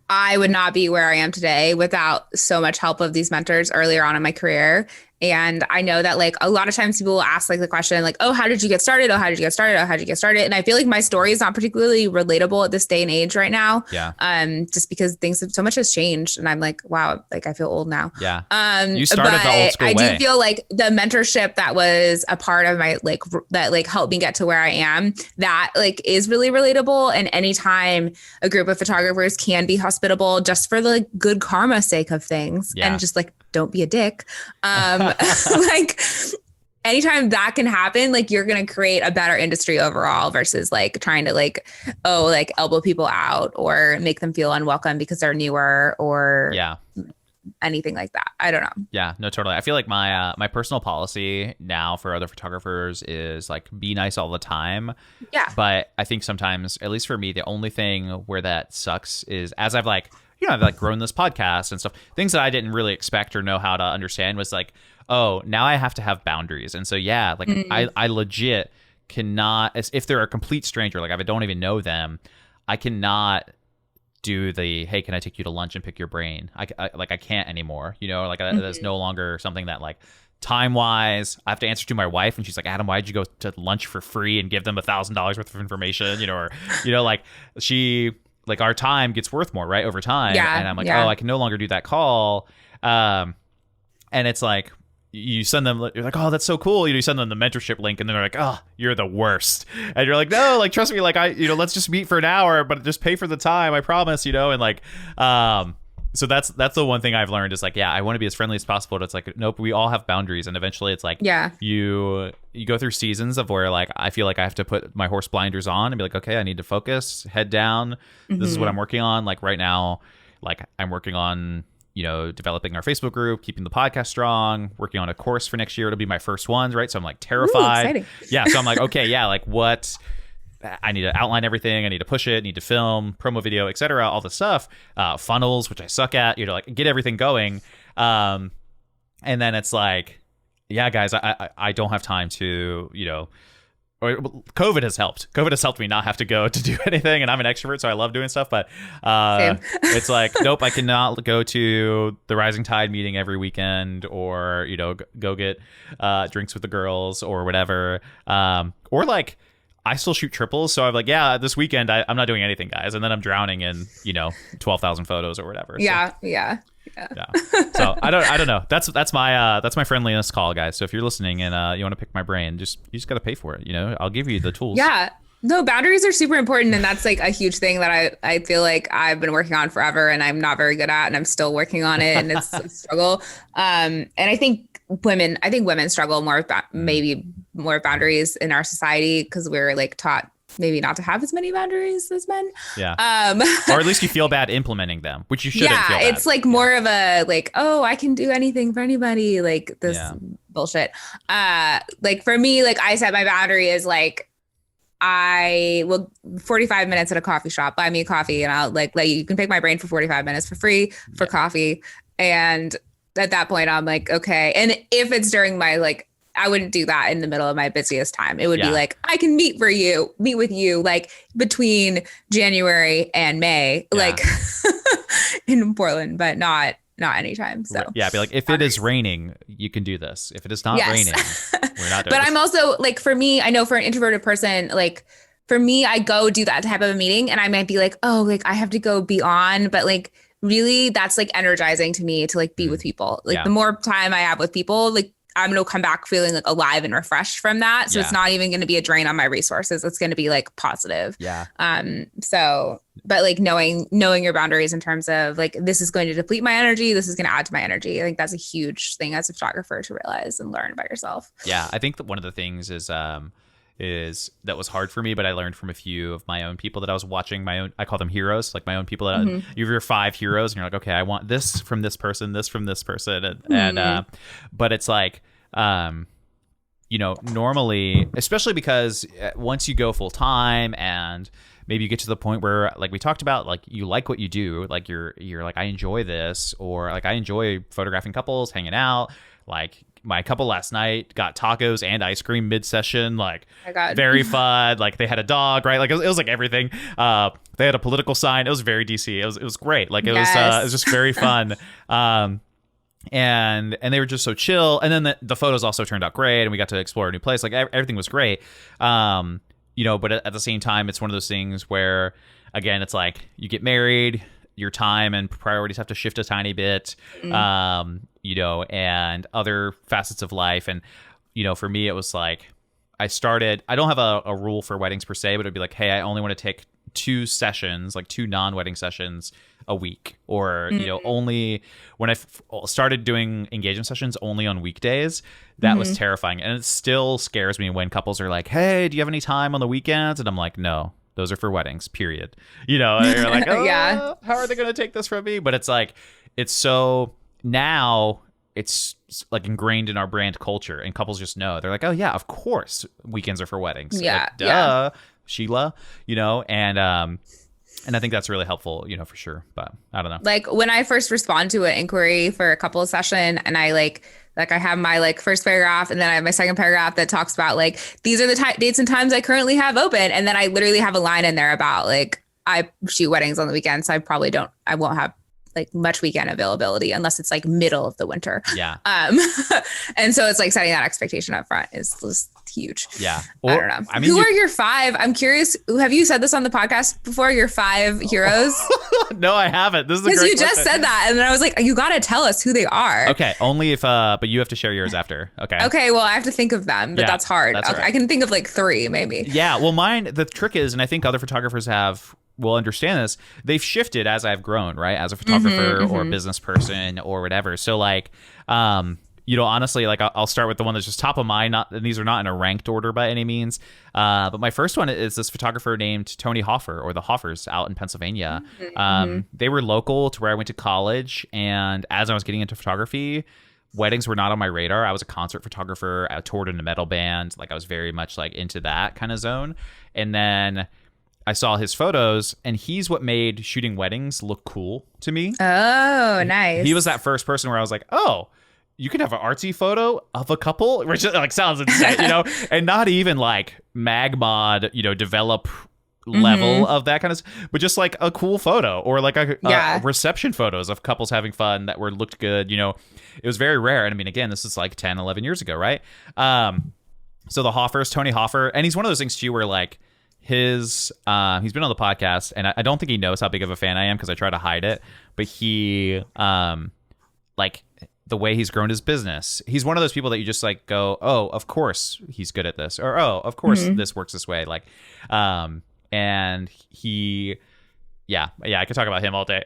I would not be where I am today without so much help of these mentors earlier on in my career. And I know that like a lot of times people will ask like the question like, oh, how did you get started? Oh, how did you get started? Oh, how did you get started? And I feel like my story is not particularly relatable at this day and age right now. Yeah. Just because so much has changed. And I'm like, wow, like I feel old now. Yeah. You started the old school way. I do feel like the mentorship that was a part of my that helped me get to where I am, that like is really relatable. And anytime a group of photographers can be hospitable just for the good karma sake of things and just like, don't be a dick. Like anytime that can happen, like you're going to create a better industry overall versus like trying to like, elbow people out or make them feel unwelcome because they're newer or anything like that. I don't know. Yeah, no, totally. I feel like my personal policy now for other photographers is like be nice all the time. Yeah. But I think sometimes, at least for me, the only thing where that sucks is as I've like, I've like grown this podcast and stuff, things that I didn't really expect or know how to understand was like, oh, now I have to have boundaries. And so, yeah, like I legit cannot, if they're a complete stranger, like if I don't even know them, I cannot do the, hey, can I take you to lunch and pick your brain? I can't anymore, like that's no longer something that like time wise, I have to answer to my wife. And she's like, Adam, why'd you go to lunch for free and give them $1,000 worth of information? Or, like like our time gets worth more, right, over time. Yeah, and I'm like, oh, I can no longer do that call. And it's like, you send them, you're like, oh, that's so cool. You send them the mentorship link and then they're like, oh, you're the worst. And you're like, no, like, trust me, like let's just meet for an hour, but just pay for the time. I promise, and like, so that's the one thing I've learned is like, yeah, I want to be as friendly as possible. But it's like, nope, we all have boundaries. And eventually it's like, you go through seasons of where like, I feel like I have to put my horse blinders on and be like, okay, I need to focus, head down. This is what I'm working on. Like right now, like I'm working on, developing our Facebook group, keeping the podcast strong, working on a course for next year. It'll be my first ones. Right. So I'm like terrified. Ooh, yeah. So I'm like, okay, yeah. Like what? I need to outline everything. I need to push it. Need to film, promo video, etc. All the stuff, funnels, which I suck at. Like get everything going. And then it's like, yeah, guys, I don't have time to, or COVID has helped. COVID has helped me not have to go to do anything, and I'm an extrovert, so I love doing stuff. But it's like, nope, I cannot go to the Rising Tide meeting every weekend, or go get drinks with the girls or whatever, or like. I still shoot triples, so I'm like, yeah, this weekend I'm not doing anything, guys, and then I'm drowning in 12,000 photos or whatever. Yeah. So I don't know. That's my friendliness call, guys. So if you're listening and you want to pick my brain, you just got to pay for it. I'll give you the tools. Yeah. No, boundaries are super important, and that's like a huge thing that I feel like I've been working on forever, and I'm not very good at, and I'm still working on it, and it's a struggle. And I think women struggle more with maybe more boundaries in our society because we're like taught maybe not to have as many boundaries as men. Yeah. Or at least you feel bad implementing them, which you shouldn't feel bad. It's like more of a like, oh, I can do anything for anybody, like this bullshit. Like for me, like I set my boundary is like, I will 45 minutes at a coffee shop, buy me a coffee, and I'll like you can pick my brain for 45 minutes for free for coffee. And at that point I'm like, okay. And if it's during my like, I wouldn't do that in the middle of my busiest time. It would be like, I can meet with you like between January and May, like in Portland, but not anytime. So yeah, be like, if it is raining, you can do this. If it is not raining, we're not doing But this. I'm also like, for me, I know for an introverted person, like for me, I go do that type of a meeting and I might be like, oh, like I have to go be on, but like really that's like energizing to me to like be with people. Like the more time I have with people, like I'm going to come back feeling like alive and refreshed from that. So it's not even going to be a drain on my resources. It's going to be like positive. Yeah. So, but like knowing your boundaries in terms of like, this is going to deplete my energy. This is going to add to my energy. I think that's a huge thing as a photographer to realize and learn about yourself. Yeah. I think that one of the things is that was hard for me, but I learned from a few of my own people that I was watching, I call them heroes, like my own people that you have your 5 heroes and you're like, okay, I want this from this person, this from this person. And but it's like, normally, especially because once you go full time and maybe you get to the point where, like we talked about, like you like what you do, like you're like, I enjoy this, or like I enjoy photographing couples, hanging out, like my couple last night got tacos and ice cream mid-session, like Oh my God. very fun. Like they had a dog, right? Like it was like everything. They had a political sign. It was very DC. It was great. Like it was just very fun. And they were just so chill. And then the photos also turned out great, and we got to explore a new place. Like everything was great. But at the same time, it's one of those things where, again, it's like you get married, your time and priorities have to shift a tiny bit, and other facets of life. And, for me, it was like I don't have a rule for weddings per se, but it'd be like, hey, I only want to take 2 sessions, like 2 non-wedding sessions a week, or only when I started doing engagement sessions only on weekdays. That was terrifying, and it still scares me when couples are like, hey, do you have any time on the weekends? And I'm like, no, those are for weddings, period. And you're like, oh, Yeah. how are they going to take this from me? But it's like, it's so now it's like ingrained in our brand culture, and couples just know. They're like, oh yeah, of course weekends are for weddings. Yeah. Like, duh, Sheila, and I think that's really helpful, for sure. But I don't know. Like when I first respond to an inquiry for a couple session, and I like I have my first paragraph, and then I have my second paragraph that talks about these are the dates and times I currently have open. And then I literally have a line in there about I shoot weddings on the weekend. So I won't have much weekend availability unless it's middle of the winter. Yeah. And so it's setting that expectation up front is huge. Yeah. I don't know. Who are your 5? I'm curious. Have you said this on the podcast before? Your 5 heroes? No, I haven't. This is a great because you just question. said that, and then I was like, you got to tell us who they are. Okay, only if but you have to share yours after. Okay. Okay. Well, I have to think of them, but that's hard. That's okay, right. I can think of 3 maybe. Yeah. Well, mine. The trick is, and I think other photographers will understand this. They've shifted as I've grown, right? As a photographer or a business person or whatever. So honestly, I'll start with the one that's just top of mind. And these are not in a ranked order by any means. But my first one is this photographer named Tony Hoffer, or the Hoffers, out in Pennsylvania. They were local to where I went to college. And as I was getting into photography, weddings were not on my radar. I was a concert photographer. I toured in a metal band. I was very much into that kind of zone. And then I saw his photos, and he's what made shooting weddings look cool to me. Oh, nice. He was that first person where I was like, oh, you can have an artsy photo of a couple, which sounds insane, and not even mag mod, develop level of that kind of stuff, but just a cool photo, or a reception photos of couples having fun that looked good. It was very rare. And I mean, again, this is 10, 11 years ago, right? So the Hoffers, Tony Hoffer, and he's one of those things too where he's been on the podcast, and I don't think he knows how big of a fan I am because I try to hide it, but he the way he's grown his business, he's one of those people that you just go, oh, of course he's good at this, or oh, of course this works this way, and he I could talk about him all day.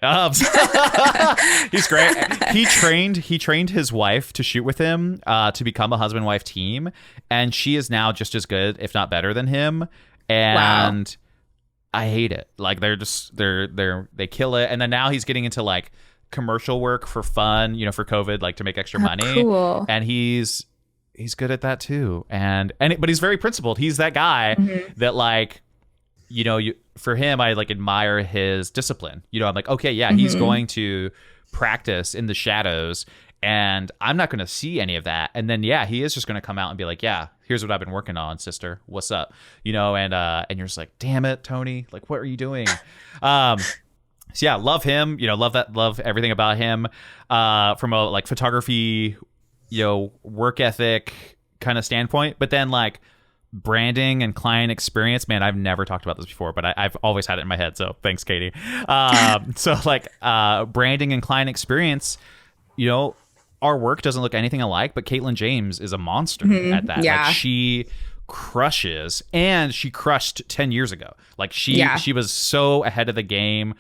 He's great. He trained his wife to shoot with him to become a husband-wife team, and she is now just as good, if not better than him. And wow. I hate it. They kill it. And then now he's getting into commercial work for fun, for COVID, to make extra money. Cool. And he's good at that too. But he's very principled. He's that guy that for him, I admire his discipline. I'm like, okay, yeah, he's going to practice in the shadows, and I'm not going to see any of that. And then, he is just going to come out and be like, yeah, here's what I've been working on, sister. What's up? And you're just like, damn it, Tony. What are you doing? So yeah, love him. Love everything about him. From a photography, work ethic kind of standpoint. But then branding and client experience, man, I've never talked about this before, but I've always had it in my head. So thanks, Katy. Branding and client experience, our work doesn't look anything alike, but Caitlin James is a monster at that. Yeah. She crushes, and she crushed 10 years ago. She was so ahead of the game.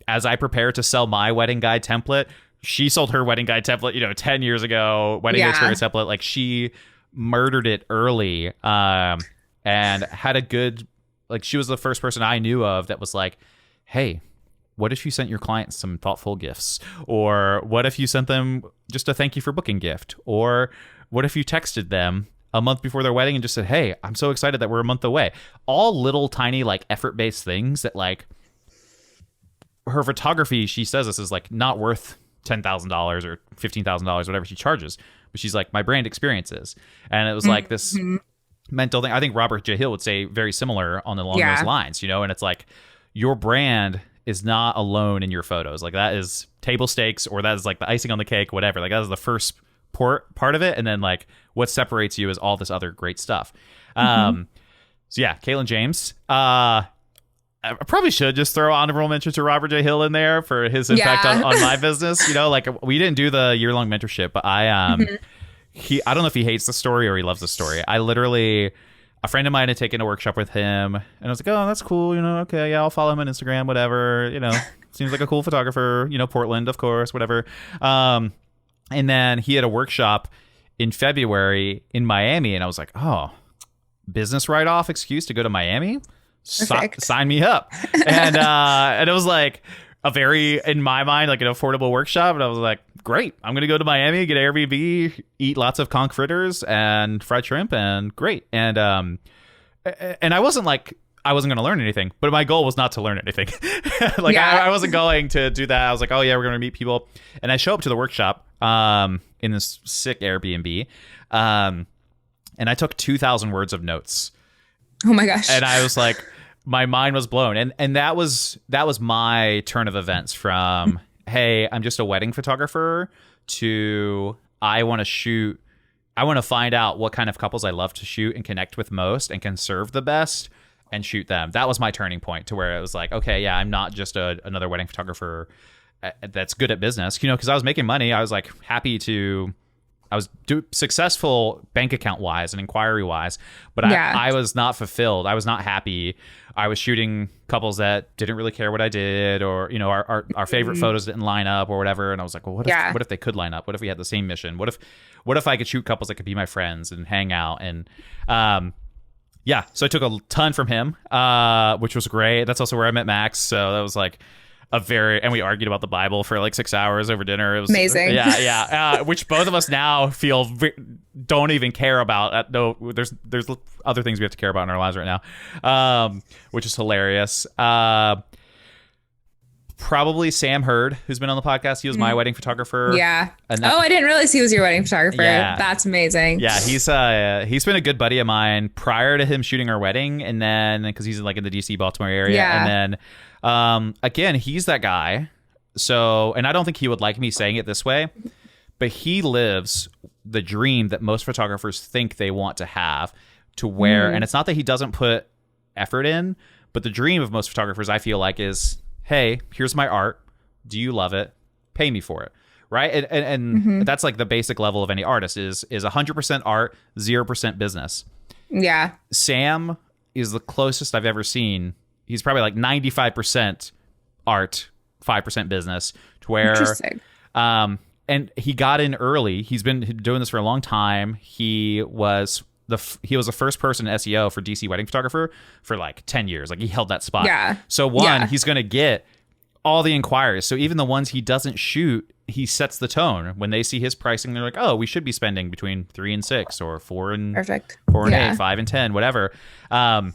As I prepare to sell my wedding guide template, she sold her wedding guide template, 10 years ago, wedding experience template. She murdered it early, and had a good, she was the first person I knew of that was hey, what if you sent your clients some thoughtful gifts? Or what if you sent them just a thank you for booking gift? Or what if you texted them a month before their wedding and just said, hey, I'm so excited that we're a month away? All little tiny effort-based things that her photography, she says this is not worth $10,000 or $15,000, whatever she charges. But she's like, my brand experiences. And it was like this mental thing. I think Robert J. Hill would say very similar along those lines, you know, and it's like your brand is not alone in your photos. Like that is table stakes, or that is like the icing on the cake, whatever. Like that is the first part of it. And then like what separates you is all this other great stuff. So yeah, Caitlin James. I probably should just throw honorable mention to Robert J. Hill in there for his impact on my business. You know, like we didn't do the year-long mentorship, but I don't know if he hates the story or he loves the story. A friend of mine had taken a workshop with him, and I was like, oh, that's cool. You know, okay, yeah, I'll follow him on Instagram, whatever. You know, seems like a cool photographer. You know, Portland, of course, whatever. And then he had a workshop in February in Miami, and I was like, oh, business write-off excuse to go to Miami? Sign me up. And it was like a very, in my mind, like an affordable workshop. And I was like, great, I'm going to go to Miami, get Airbnb, eat lots of conch fritters and fried shrimp, and great. And I wasn't like, I wasn't going to learn anything, but my goal was not to learn anything. I wasn't going to do that. I was like, oh yeah, we're going to meet people. And I show up to the workshop in this sick Airbnb. And I took 2,000 words of notes. Oh my gosh. And I was like, my mind was blown. And that was my turn of events from, hey, I'm just a wedding photographer, to I want to find out what kind of couples I love to shoot and connect with most and can serve the best and shoot them. That was my turning point, to where it was like, okay, yeah, I'm not just another wedding photographer that's good at business, you know, because I was making money. I was like I was successful bank account wise and inquiry wise, but I was not fulfilled. I was not happy. I was shooting couples that didn't really care what I did, or, you know, our favorite photos didn't line up or whatever. And I was like, well, what if they could line up? What if we had the same mission? What if I could shoot couples that could be my friends and hang out? And, so I took a ton from him, which was great. That's also where I met Max. So that was like and we argued about the Bible for like 6 hours over dinner. It was amazing. Yeah. Which both of us now feel don't even care about. No, there's other things we have to care about in our lives right now, which is hilarious. Probably Sam Hurd, who's been on the podcast. He was my wedding photographer. Yeah. I didn't realize he was your wedding photographer. Yeah. That's amazing. Yeah, he's been a good buddy of mine prior to him shooting our wedding, and then because he's like in the DC Baltimore area, and then. Again, he's that guy. So, and I don't think he would like me saying it this way, but he lives the dream that most photographers think they want to have, to where, and it's not that he doesn't put effort in, but the dream of most photographers, I feel like, is, hey, here's my art. Do you love it? Pay me for it. Right. And that's like the basic level of any artist is 100% art, 0% business. Yeah. Sam is the closest I've ever seen. He's probably like 95% art, 5% business, to where, interesting. And he got in early. He's been doing this for a long time. He was the first person in SEO for DC wedding photographer for like 10 years. Like he held that spot. Yeah. So he's going to get all the inquiries. So even the ones he doesn't shoot, he sets the tone. When they see his pricing, they're like, oh, we should be spending between 3 and 6 or 4 and 8, 5 and 10, whatever. And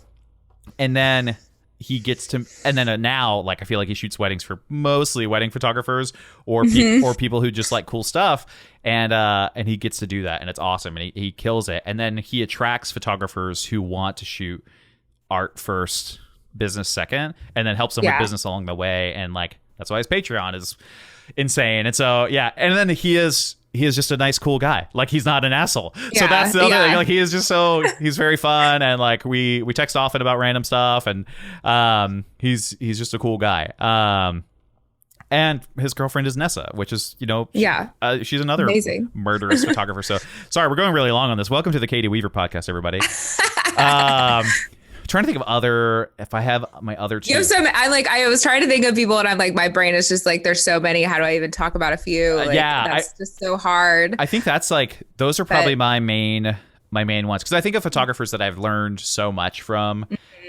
then he gets to, and then now, like, I feel like he shoots weddings for mostly wedding photographers or or people who just like cool stuff, and he gets to do that, and it's awesome, and he kills it. And then he attracts photographers who want to shoot art first, business second, and then helps them with business along the way. And like that's why his Patreon is insane. And so and then he is just a nice, cool guy. Like he's not an asshole. So that's the other thing. Like he is just he's very fun, and like we text often about random stuff, and he's just a cool guy. And his girlfriend is Nessa, which is, she's another amazing murderous photographer. So sorry, we're going really long on this. Welcome to the Katy Weaver podcast, everybody. Trying to think of if I have my other two. I was trying to think of people, and I'm like, my brain is just like, there's so many. How do I even talk about a few? That's just so hard. I think that's like, those are probably my main ones. Cause I think of photographers that I've learned so much from.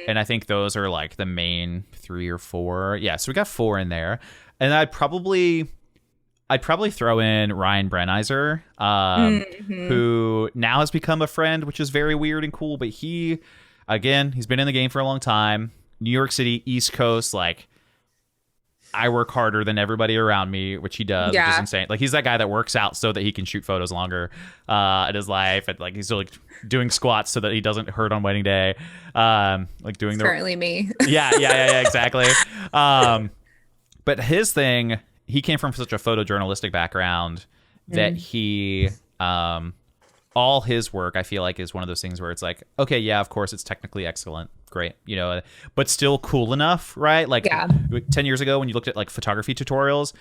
And I think those are like the main 3 or 4. Yeah. So we got 4 in there, and I'd probably throw in Ryan Brenizer, who now has become a friend, which is very weird and cool. But he's been in the game for a long time. New York City, East Coast, like I work harder than everybody around me, which he does, which is insane. Like, he's that guy that works out so that he can shoot photos longer in his life. And like, he's still like doing squats so that he doesn't hurt on wedding day. Like doing currently me. Yeah, exactly. But his thing, he came from such a photojournalistic background that he, all his work, I feel like, is one of those things where it's like, okay, yeah, of course, it's technically excellent. Great, you know, but still cool enough, right? Like 10 years ago when you looked at like photography tutorials,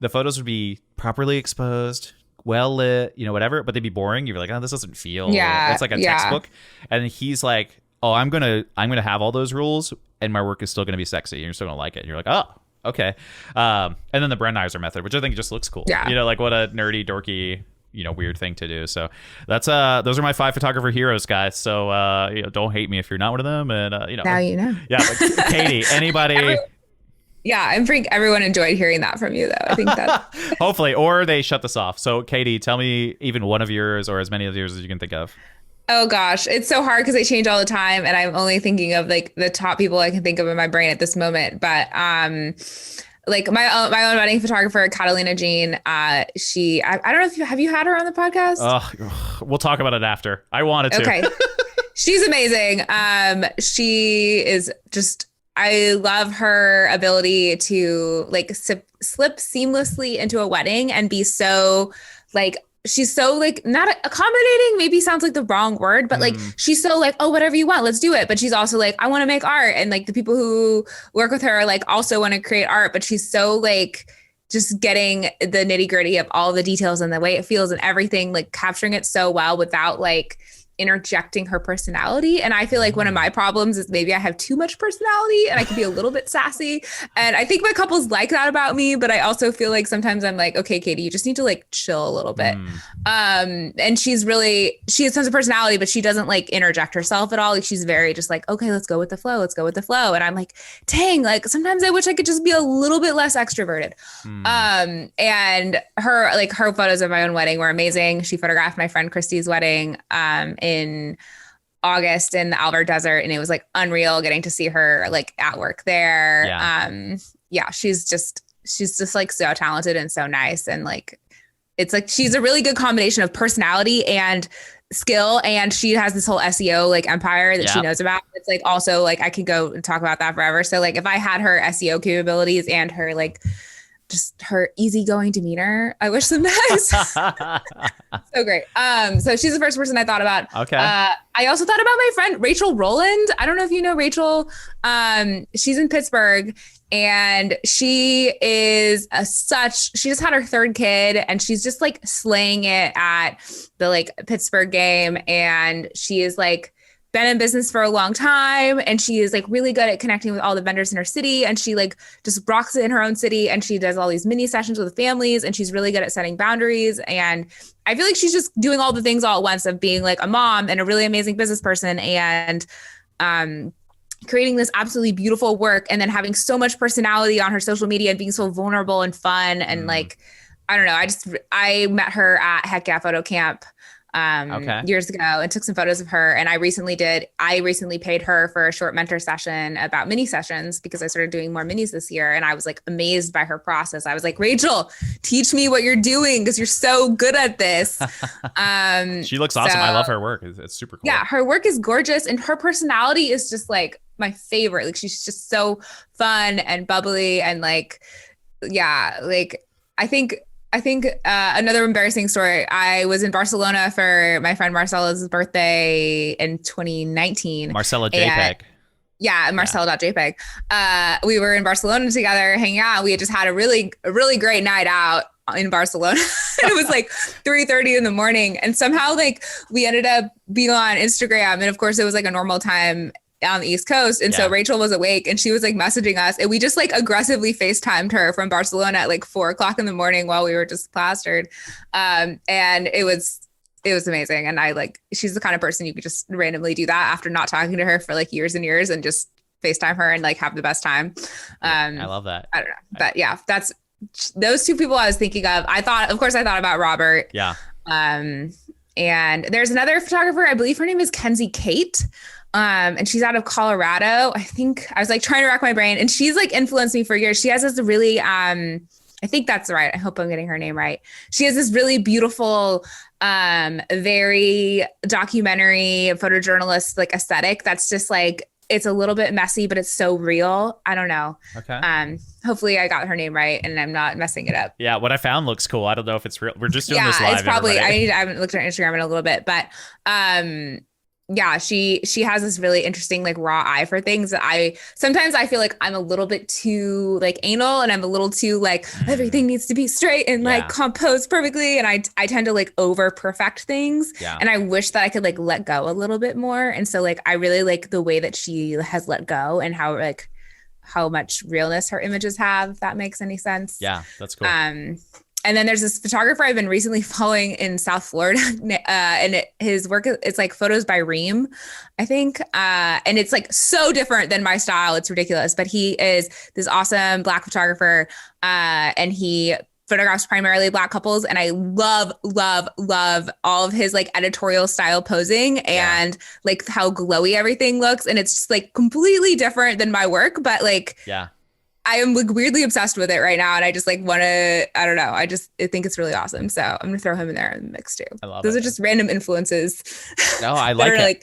the photos would be properly exposed, well lit, you know, whatever, but they'd be boring. You'd be like, oh, this doesn't feel, it's like a textbook. And he's like, oh, I'm gonna have all those rules and my work is still gonna be sexy and you're still gonna like it. And you're like, oh, okay. And then the Brennizer method, which I think just looks cool. You know, like what a nerdy, dorky, you know, weird thing to do. So that's those are my 5 photographer heroes, guys. So you know, don't hate me if you're not one of them. And you know, now you know. Yeah, but Katy, anybody? I think everyone enjoyed hearing that from you, though. I think that hopefully, or they shut this off. So Katy, tell me even one of yours or as many of yours as you can think of. Oh gosh, it's so hard because they change all the time, and I'm only thinking of like the top people I can think of in my brain at this moment. But like my own wedding photographer, Catalina Jean, I don't know if have you had her on the podcast? Oh, we'll talk about it after. I wanted to. Okay. She's amazing. She is just, I love her ability to like slip seamlessly into a wedding and be so like, she's so like not accommodating, maybe sounds like the wrong word, but like she's so like, oh, whatever you want, let's do it. But she's also like, I want to make art. And like the people who work with her like also want to create art, but she's so like just getting the nitty gritty of all the details and the way it feels and everything, like capturing it so well without like interjecting her personality. And I feel like one of my problems is maybe I have too much personality and I can be a little bit sassy. And I think my couples like that about me, but I also feel like sometimes I'm like, okay, Katy, you just need to like chill a little bit. And she has tons of personality, but she doesn't like interject herself at all. Like she's very just like, okay, let's go with the flow. Let's go with the flow. And I'm like, dang, like sometimes I wish I could just be a little bit less extroverted. And her photos of my own wedding were amazing. She photographed my friend Christy's wedding, in August in the Alvord Desert. And it was like unreal getting to see her like at work there. She's just like so talented and so nice. And like, it's like, she's a really good combination of personality and skill. And she has this whole SEO like empire that she knows about. It's like, also like, I could go and talk about that forever. So like, if I had her SEO capabilities and her like, just her easygoing demeanor, I wish them best. So great. So she's the first person I thought about. Okay. I also thought about my friend Rachel Rowland. I don't know if you know Rachel. She's in Pittsburgh and she is she just had her 3rd kid and she's just like slaying it at the like Pittsburgh game. And she is like been in business for a long time and she is like really good at connecting with all the vendors in her city and she like just rocks it in her own city and she does all these mini sessions with families and she's really good at setting boundaries. And I feel like she's just doing all the things all at once of being like a mom and a really amazing business person and creating this absolutely beautiful work and then having so much personality on her social media and being so vulnerable and fun and like, I don't know. I met her at Heck Yeah Photo Camp years ago and took some photos of her. And I recently paid her for a short mentor session about mini sessions because I started doing more minis this year. And I was like amazed by her process. I was like, Rachel, teach me what you're doing because you're so good at this. She looks awesome. I love her work. It's super cool. Yeah. Her work is gorgeous. And her personality is just like my favorite. Like she's just so fun and bubbly and like, yeah, like I think another embarrassing story. I was in Barcelona for my friend Marcella's birthday in 2019. Marcella JPEG. Yeah, Marcella.jpg. We were in Barcelona together hanging out. We had just had a really great night out in Barcelona. It was like 3:30 in the morning. And somehow like we ended up being on Instagram. And of course it was like a normal time on the East Coast. And so Rachel was awake and she was like messaging us and we just like aggressively FaceTimed her from Barcelona at like 4:00 in the morning while we were just plastered. And it was amazing. And she's the kind of person you could just randomly do that after not talking to her for like years and years and just FaceTime her and like have the best time. I love that. I don't know, but yeah, that's those 2 people I was thinking of. I thought about Robert. Yeah. And there's another photographer, I believe her name is Kenzie Kate. And she's out of Colorado. I think I was like trying to rack my brain, and she's like influenced me for years. She has this really, I think that's right. I hope I'm getting her name right. She has this really beautiful, very documentary photojournalist like aesthetic. That's just like, it's a little bit messy, but it's so real. I don't know. Okay. Hopefully I got her name right and I'm not messing it up. Yeah, what I found looks cool. I don't know if it's real. We're just doing this live. It's probably, everybody. I haven't looked at her Instagram in a little bit, but yeah, she has this really interesting like raw eye for things that sometimes I feel like I'm a little bit too like anal, and I'm a little too like everything needs to be straight and like composed perfectly, and I tend to like over perfect things. And I wish that I could like let go a little bit more. And so like I really like the way that she has let go and how much realness her images have, if that makes any sense. Yeah, that's cool. And then there's this photographer I've been recently following in South Florida, and his work, it's like photos by Reem, I think. And it's like so different than my style. It's ridiculous. But he is this awesome Black photographer, and he photographs primarily Black couples. And I love, love, love all of his like editorial style posing and like how glowy everything looks. And it's just like completely different than my work, but like, I am like weirdly obsessed with it right now. And I just like want to, I don't know. I think it's really awesome. So I'm going to throw him in there in the mix too. I love Those it. are just random influences. No, I like it. Like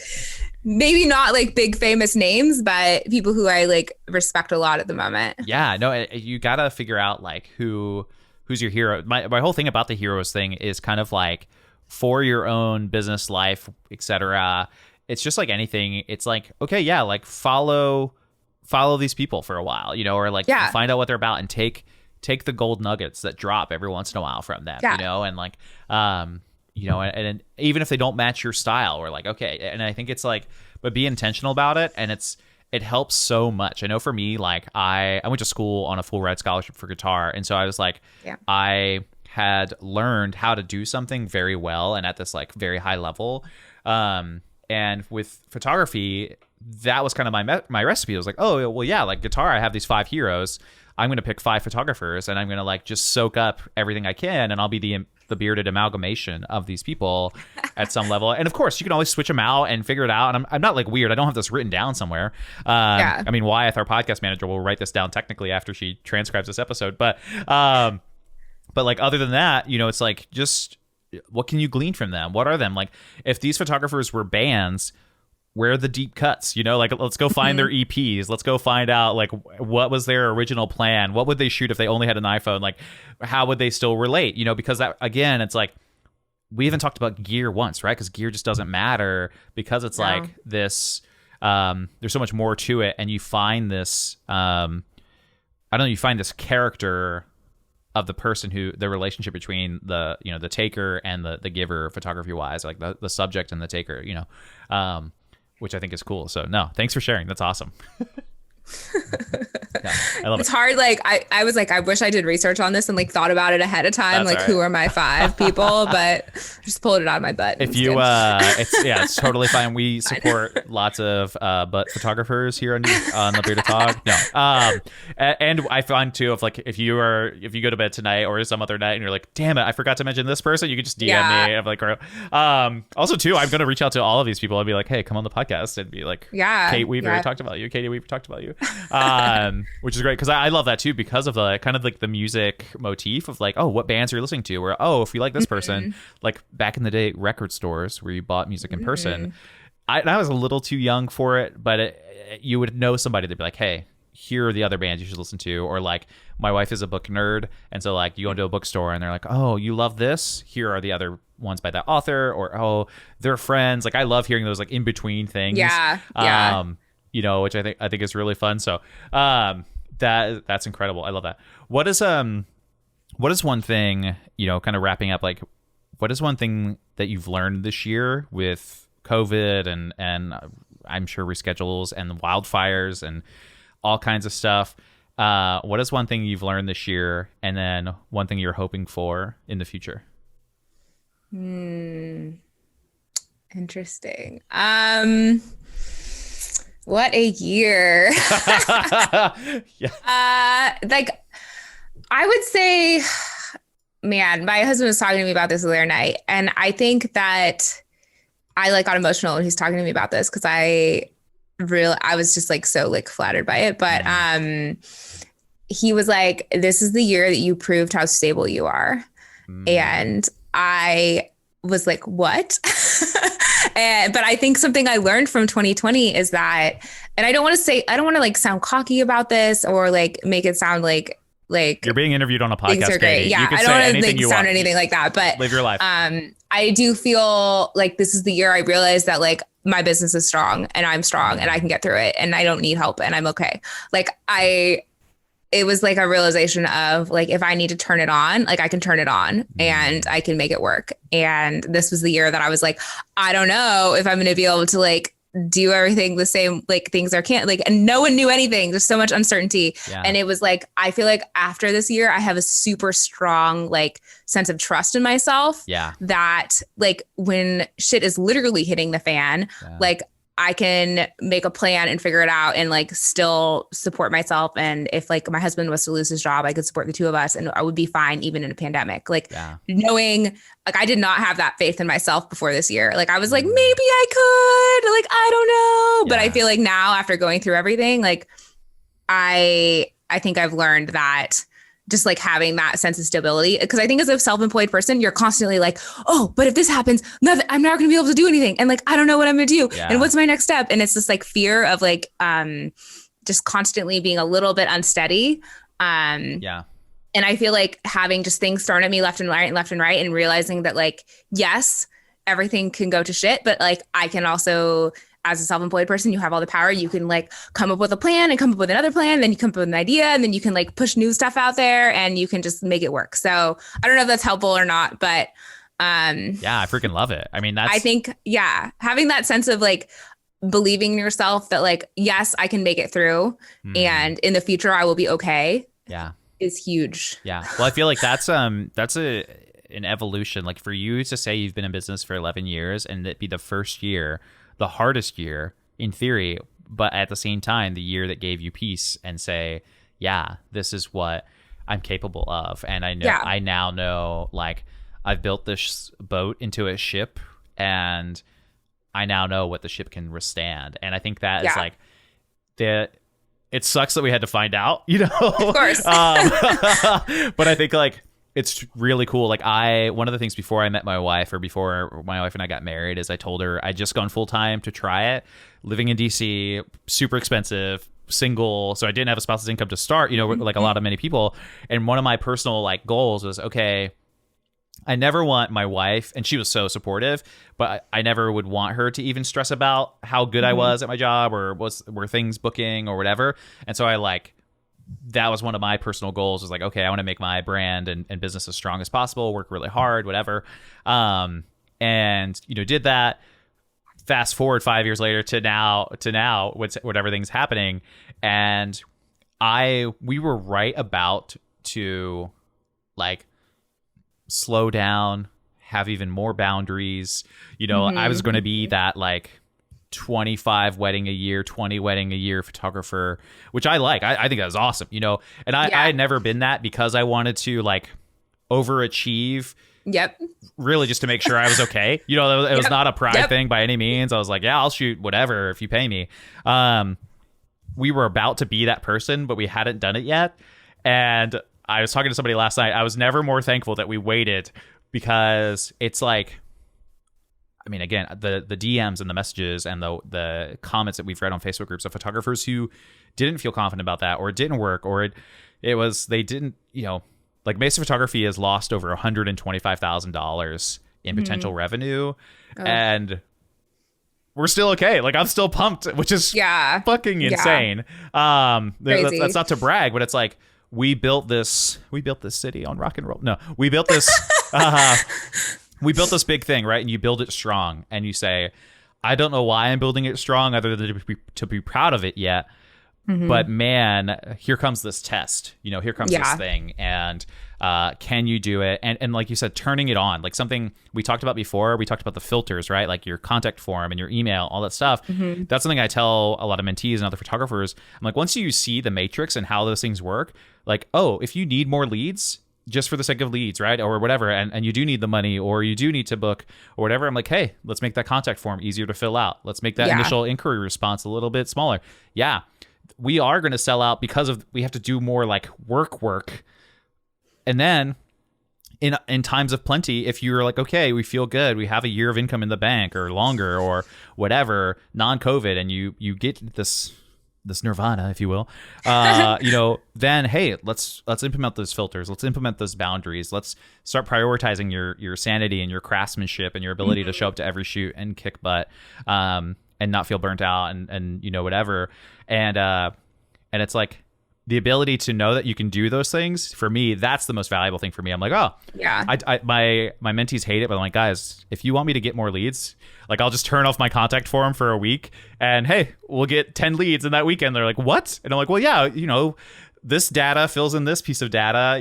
maybe not like big famous names, but people who I like respect a lot at the moment. Yeah, no, you got to figure out like who's your hero. My whole thing about the heroes thing is kind of like for your own business life, etc. It's just like anything. It's like, okay, yeah, like follow these people for a while, you know, or like find out what they're about and take the gold nuggets that drop every once in a while from them, you know, and like, you know, and even if they don't match your style, we're like, okay. And I think it's like, but be intentional about it. And it helps so much. I know for me, like I went to school on a full ride scholarship for guitar. And so I was like, I had learned how to do something very well and at this like very high level. And with photography, that was kind of my recipe. I was like, oh, well, yeah, like guitar, I have these 5 heroes. I'm going to pick 5 photographers and I'm going to like just soak up everything I can. And I'll be the bearded amalgamation of these people at some level. And of course, you can always switch them out and figure it out. And I'm not like weird. I don't have this written down somewhere. I mean, Wyeth, our podcast manager, will write this down technically after she transcribes this episode. But like other than that, you know, it's like just what can you glean from them? What are them? Like if these photographers were bands, where are the deep cuts? You know, like let's go find their EPs. Let's go find out like what was their original plan? What would they shoot if they only had an iPhone? Like how would they still relate? You know, because that, again, it's like we haven't talked about gear once, right? Because gear just doesn't matter because it's like this. There's so much more to it, and you find this. I don't know. You find this character of the person who the relationship between the the taker and the giver photography wise, like the subject and the taker. You know. Which I think is cool. So no, thanks for sharing. That's awesome. Yeah, I love it's hard. Like I was like, I wish I did research on this and like thought about it ahead of time. That's like who are my 5 people, but just pulled it out of my butt. If you, it's totally fine. We support lots of butt photographers here on the Bearded Talk. No, and I find too, if you go to bed tonight or some other night and you're like, damn it, I forgot to mention this person, you can just DM me. I'm like, also too, I'm gonna reach out to all of these people and be like, hey, come on the podcast and be like, Kate Weaver talked about you. Katy Weaver talked about you. Which is great because I love that too because of the kind of like the music motif of like, oh, what bands are you listening to? Where, oh, if you like this person, like back in the day, record stores where you bought music in person. I was a little too young for it, but you would know somebody that'd be like, hey, here are the other bands you should listen to. Or like my wife is a book nerd. And so like you go into a bookstore and they're like, oh, you love this? Here are the other ones by that author. Or, oh, they're friends. Like I love hearing those like in between things. Yeah. You know, which I think is really fun. So that's incredible. I love that. What is one thing, you know, kind of wrapping up, like what is one thing that you've learned this year with COVID and I'm sure reschedules and the wildfires and all kinds of stuff? What is one thing you've learned this year and then one thing you're hoping for in the future? Interesting. What a year. Like I would say, man, my husband was talking to me about this the other night. And I think that I like got emotional when he's talking to me about this because I real, I was just like so like flattered by it. But he was like, this is the year that you proved how stable you are. And I was like, what? But I think something I learned from 2020 is that, and I don't want to like sound cocky about this or like make it sound like you're being interviewed on a podcast. Things are great. Yeah, I don't want to like sound anything like that, but live your life. I do feel like this is the year I realized that like my business is strong and I'm strong and I can get through it and I don't need help and I'm okay. Like it was like a realization of like, if I need to turn it on, like I can turn it on and I can make it work. And this was the year that I was like, I don't know if I'm going to be able to like do everything the same, like things are can't like, and no one knew anything. There's so much uncertainty. Yeah. And it was like, I feel like after this year, I have a super strong like sense of trust in myself. Yeah. That like when shit is literally hitting the fan, like I can make a plan and figure it out and like still support myself. And if like my husband was to lose his job, I could support the two of us and I would be fine even in a pandemic. Like knowing like I did not have that faith in myself before this year. Like I was like, maybe I could, like, I don't know. But I feel like now after going through everything, like I think I've learned that just like having that sense of stability, because I think as a self-employed person, you're constantly like, oh, but if this happens, nothing, I'm not going to be able to do anything. And like, I don't know what I'm going to do. And what's my next step? And it's this like fear of like, just constantly being a little bit unsteady. And I feel like having just things thrown at me left and right and realizing that like, yes, everything can go to shit, but like, I can also, as a self-employed person, you have all the power. You can like come up with a plan and come up with another plan. Then you come up with an idea and then you can like push new stuff out there and you can just make it work. So I don't know if that's helpful or not, but I freaking love it. I mean, I think, having that sense of like believing in yourself that like, yes, I can make it through and in the future I will be okay. Is huge. Yeah. Well, I feel like that's an evolution. Like for you to say you've been in business for 11 years and it be the first year, the hardest year in theory, but at the same time, the year that gave you peace and say, yeah, this is what I'm capable of. And I know, I now know, like I've built this boat into a ship and I now know what the ship can withstand. And I think that is like it sucks that we had to find out, you know, of course. But I think like, it's really cool. Like one of the things before I met my wife or before my wife and I got married is I told her I'd just gone full time to try it, living in DC, super expensive, single. So I didn't have a spouse's income to start, you know, like a lot of many people. And one of my personal like goals was, okay, I never want my wife, and she was so supportive, but I never would want her to even stress about how good I was at my job or were things booking or whatever. And so that was one of my personal goals, was like, okay, I want to make my brand and business as strong as possible, work really hard, whatever. And, you know, did that. Fast forward 5 years later to now, what everything's happening. And we were right about to like slow down, have even more boundaries. You know, I was going to be that like 25 wedding a year, 20 wedding a year photographer, which I like. I think that was awesome, you know, and I had never been that because I wanted to like overachieve. Really just to make sure I was okay. You know, it was not a pride thing by any means. I was like, I'll shoot whatever if you pay me. We were about to be that person, but we hadn't done it yet. And I was talking to somebody last night. I was never more thankful that we waited, because it's like, I mean, again, the DMs and the messages and the comments that we've read on Facebook groups of photographers who didn't feel confident about that, or it didn't work, or they didn't, you know, like Mesa Photography has lost over $125,000 in potential revenue, and we're still okay. Like I'm still pumped, which is fucking insane. That's not to brag, but it's like, we built this city on rock and roll. No, we built this, we built this big thing, right? And you build it strong and you say, I don't know why I'm building it strong other than to be proud of it yet. But man, here comes this test, you know, here comes this thing. And can you do it? And like you said, turning it on, like something we talked about before, we talked about the filters, right? Like your contact form and your email, all that stuff. That's something I tell a lot of mentees and other photographers. I'm like, once you see the matrix and how those things work, like, oh, if you need more leads, just for the sake of leads, right? Or whatever. And you do need the money, or you do need to book or whatever. I'm like, hey, let's make that contact form easier to fill out. Let's make that initial inquiry response a little bit smaller. Yeah. We are going to sell out because we have to do more like work. And then in times of plenty, if you're like, okay, we feel good, we have a year of income in the bank or longer or whatever, non-COVID, and you get this nirvana, if you will, then hey, let's implement those filters. Let's implement those boundaries. Let's start prioritizing your sanity and your craftsmanship and your ability to show up to every shoot and kick butt, and not feel burnt out and whatever. And it's like, the ability to know that you can do those things, for me, that's the most valuable thing for me. I'm like, oh, yeah. My mentees hate it, but I'm like, guys, if you want me to get more leads, like I'll just turn off my contact form for a week, and hey, we'll get 10 leads in that weekend. They're like, what? And I'm like, well, yeah, this data fills in this piece of data,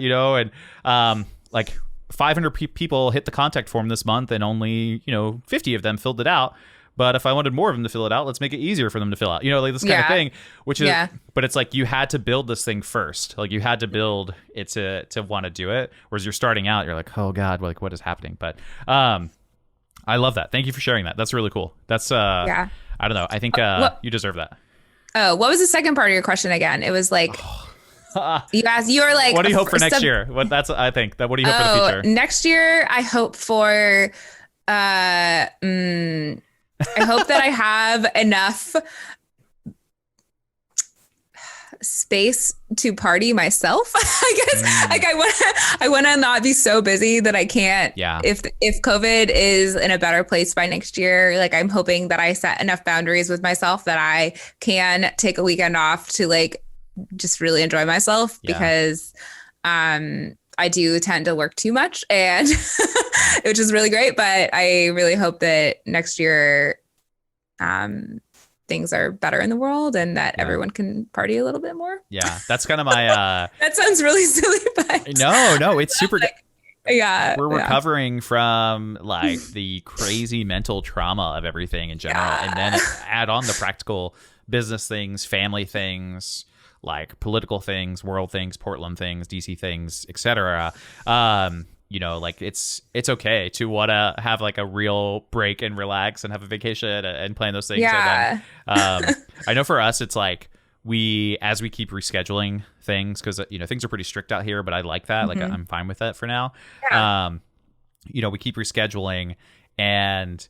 and like 500 people hit the contact form this month, and only 50 of them filled it out. But if I wanted more of them to fill it out, let's make it easier for them to fill out. Like this kind of thing, which is, but it's like you had to build this thing first. Like you had to build it to want to do it. Whereas you're starting out, you're like, oh God, like what is happening? But I love that. Thank you for sharing that. That's really cool. That's I don't know. I think you deserve that. Oh, what was the second part of your question again? It was like you asked. You were like, what do you hope for next year? What do you hope for the future? Next year, I hope for I hope that I have enough space to party myself. I guess like I want to not be so busy that I can't. Yeah. If COVID is in a better place by next year, like I'm hoping that I set enough boundaries with myself that I can take a weekend off to like just really enjoy myself, because I do tend to work too much, and which is really great. But I really hope that next year things are better in the world, and that everyone can party a little bit more. Yeah, that's kind of my that sounds really silly, but no, it's super good. Yeah, we're recovering from like the crazy mental trauma of everything in general, and then add on the practical business things, family things, like political things, world things, Portland things, DC things, etc. Like it's okay to want to have like a real break and relax and have a vacation and plan those things. Yeah. And then, I know for us, it's like as we keep rescheduling things, because things are pretty strict out here, but I like that. Like I'm fine with that for now. Yeah. We keep rescheduling, and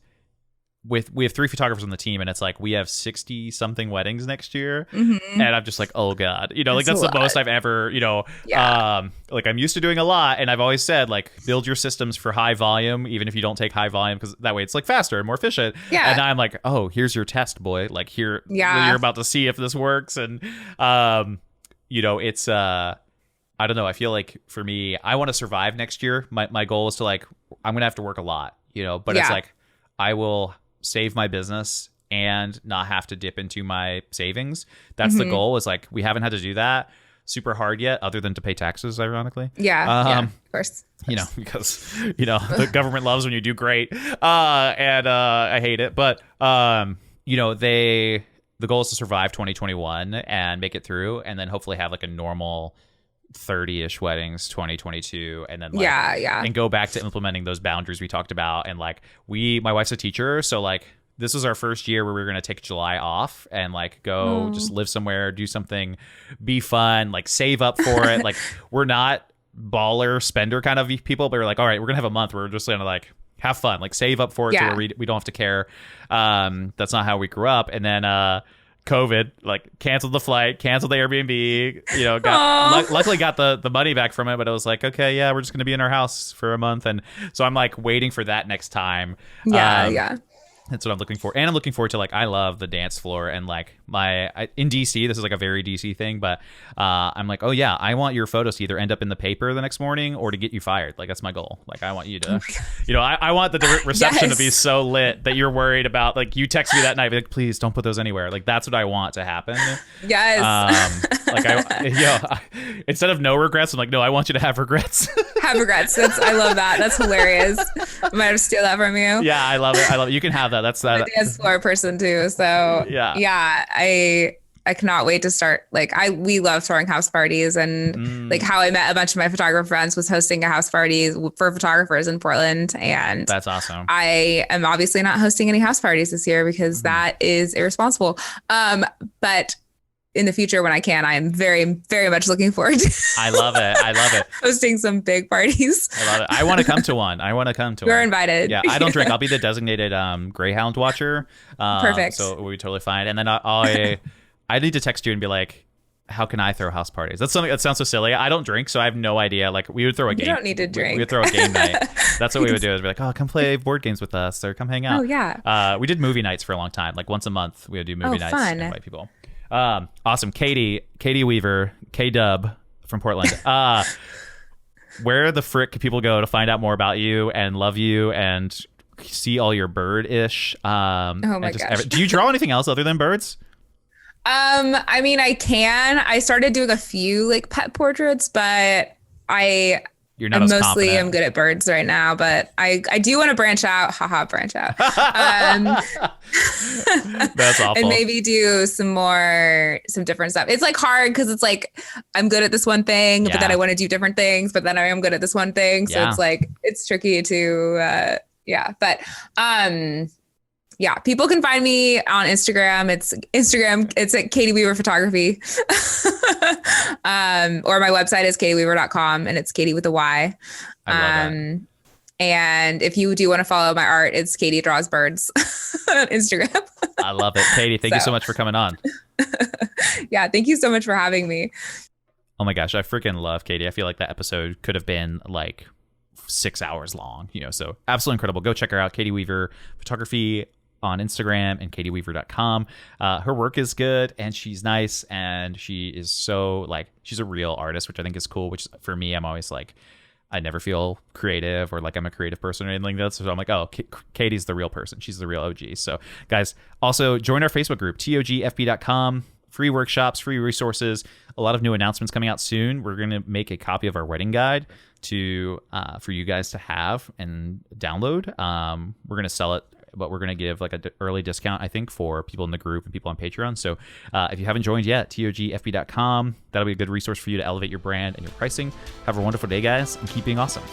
we have 3 photographers on the team, and it's like we have 60 something weddings next year, and I'm just like, oh God, like that's the most I've ever, like I'm used to doing a lot, and I've always said like build your systems for high volume, even if you don't take high volume, because that way it's like faster and more efficient. And now I'm like, oh, here's your test, boy. Like here, you're about to see if this works, and it's I don't know. I feel like for me, I want to survive next year. My goal is to like, I'm gonna have to work a lot, but it's like I will save my business and not have to dip into my savings. That's the goal. Is like we haven't had to do that super hard yet, other than to pay taxes, ironically. Of course. Because the government loves when you do great, and I hate it. But the goal is to survive 2021 and make it through, and then hopefully have like a normal 30-ish weddings 2022, and then and go back to implementing those boundaries we talked about. And like my wife's a teacher, so like this was our first year where we were going to take July off and like go just live somewhere, do something, be fun, like save up for it. Like we're not baller spender kind of people, but we're like, all right, we're gonna have a month where we're just gonna like have fun, like save up for it to where we don't have to care. That's not how we grew up. And then COVID, like canceled the flight, canceled the Airbnb, luckily got the money back from it, but it was like, okay, yeah, we're just going to be in our house for a month. And so I'm like waiting for that next time. That's what I'm looking for. And I'm looking forward to like, I love the dance floor, and like in DC, this is like a very DC thing, but I'm like, oh yeah, I want your photos to either end up in the paper the next morning or to get you fired. Like that's my goal. Like I want you to, I want the reception to be so lit that you're worried about, like you text me that night, be like, please don't put those anywhere. Like that's what I want to happen. Yes. Instead of no regrets, I'm like, no, I want you to have regrets. Have regrets. I love that. That's hilarious. I might have to steal that from you. Yeah, I love it. You can have that. That's that. I'm a dance floor person too. So I I cannot wait to start. Like we love throwing house parties, and like how I met a bunch of my photographer friends was hosting a house party for photographers in Portland. And That's awesome. I am obviously not hosting any house parties this year because that is irresponsible. But in the future when I can, I am very, very much looking forward to I love it. hosting some big parties. I love it. I want to come to one. You're invited. Yeah, I don't drink. I'll be the designated Greyhound watcher. Perfect. So we'll be totally fine. And then I need to text you and be like, how can I throw house parties? That's something that sounds so silly. I don't drink, so I have no idea. Like we would throw a game. You don't need to drink. We would throw a game night. That's what we would do. Is be like, oh, come play board games with us or come hang out. Oh yeah. We did movie nights for a long time. Like once a month, we would do movie nights. Fun. And invite people. Awesome. Katy Weaver, K-Dub from Portland. Where the frick can people go to find out more about you and love you and see all your bird-ish? Oh my gosh. Do you draw anything else other than birds? I mean, I started doing a few like pet portraits, but You're not as mostly confident. am good at birds right now, but I do want to branch out. Branch out. That's awful. And maybe do some different stuff. It's like hard because it's like I'm good at this one thing, but then I want to do different things, but then I am good at this one thing. So it's like it's tricky to yeah, people can find me on Instagram. It's at Katy Weaver Photography. Or my website is katyweaver.com, and it's Katy with a Y. I love that. And if you do want to follow my art, it's Katy Draws Birds on Instagram. I love it. Katy, thank you so much for coming on. Yeah, thank you so much for having me. Oh my gosh, I freaking love Katy. I feel like that episode could have been like 6 hours long, so absolutely incredible. Go check her out, Katy Weaver Photography on Instagram and katyweaver.com. Her work is good and she's nice and she is so she's a real artist, which I think is cool, which for me, I'm always like, I never feel creative or like I'm a creative person or anything like that. So I'm like, oh, Katy's the real person. She's the real OG. So guys, also join our Facebook group, togfb.com. Free workshops, free resources, a lot of new announcements coming out soon. We're going to make a copy of our wedding guide for you guys to have and download. We're going to sell it, but we're going to give like an early discount, I think, for people in the group and people on Patreon. So if you haven't joined yet, togfb.com. That'll be a good resource for you to elevate your brand and your pricing. Have a wonderful day, guys, and keep being awesome.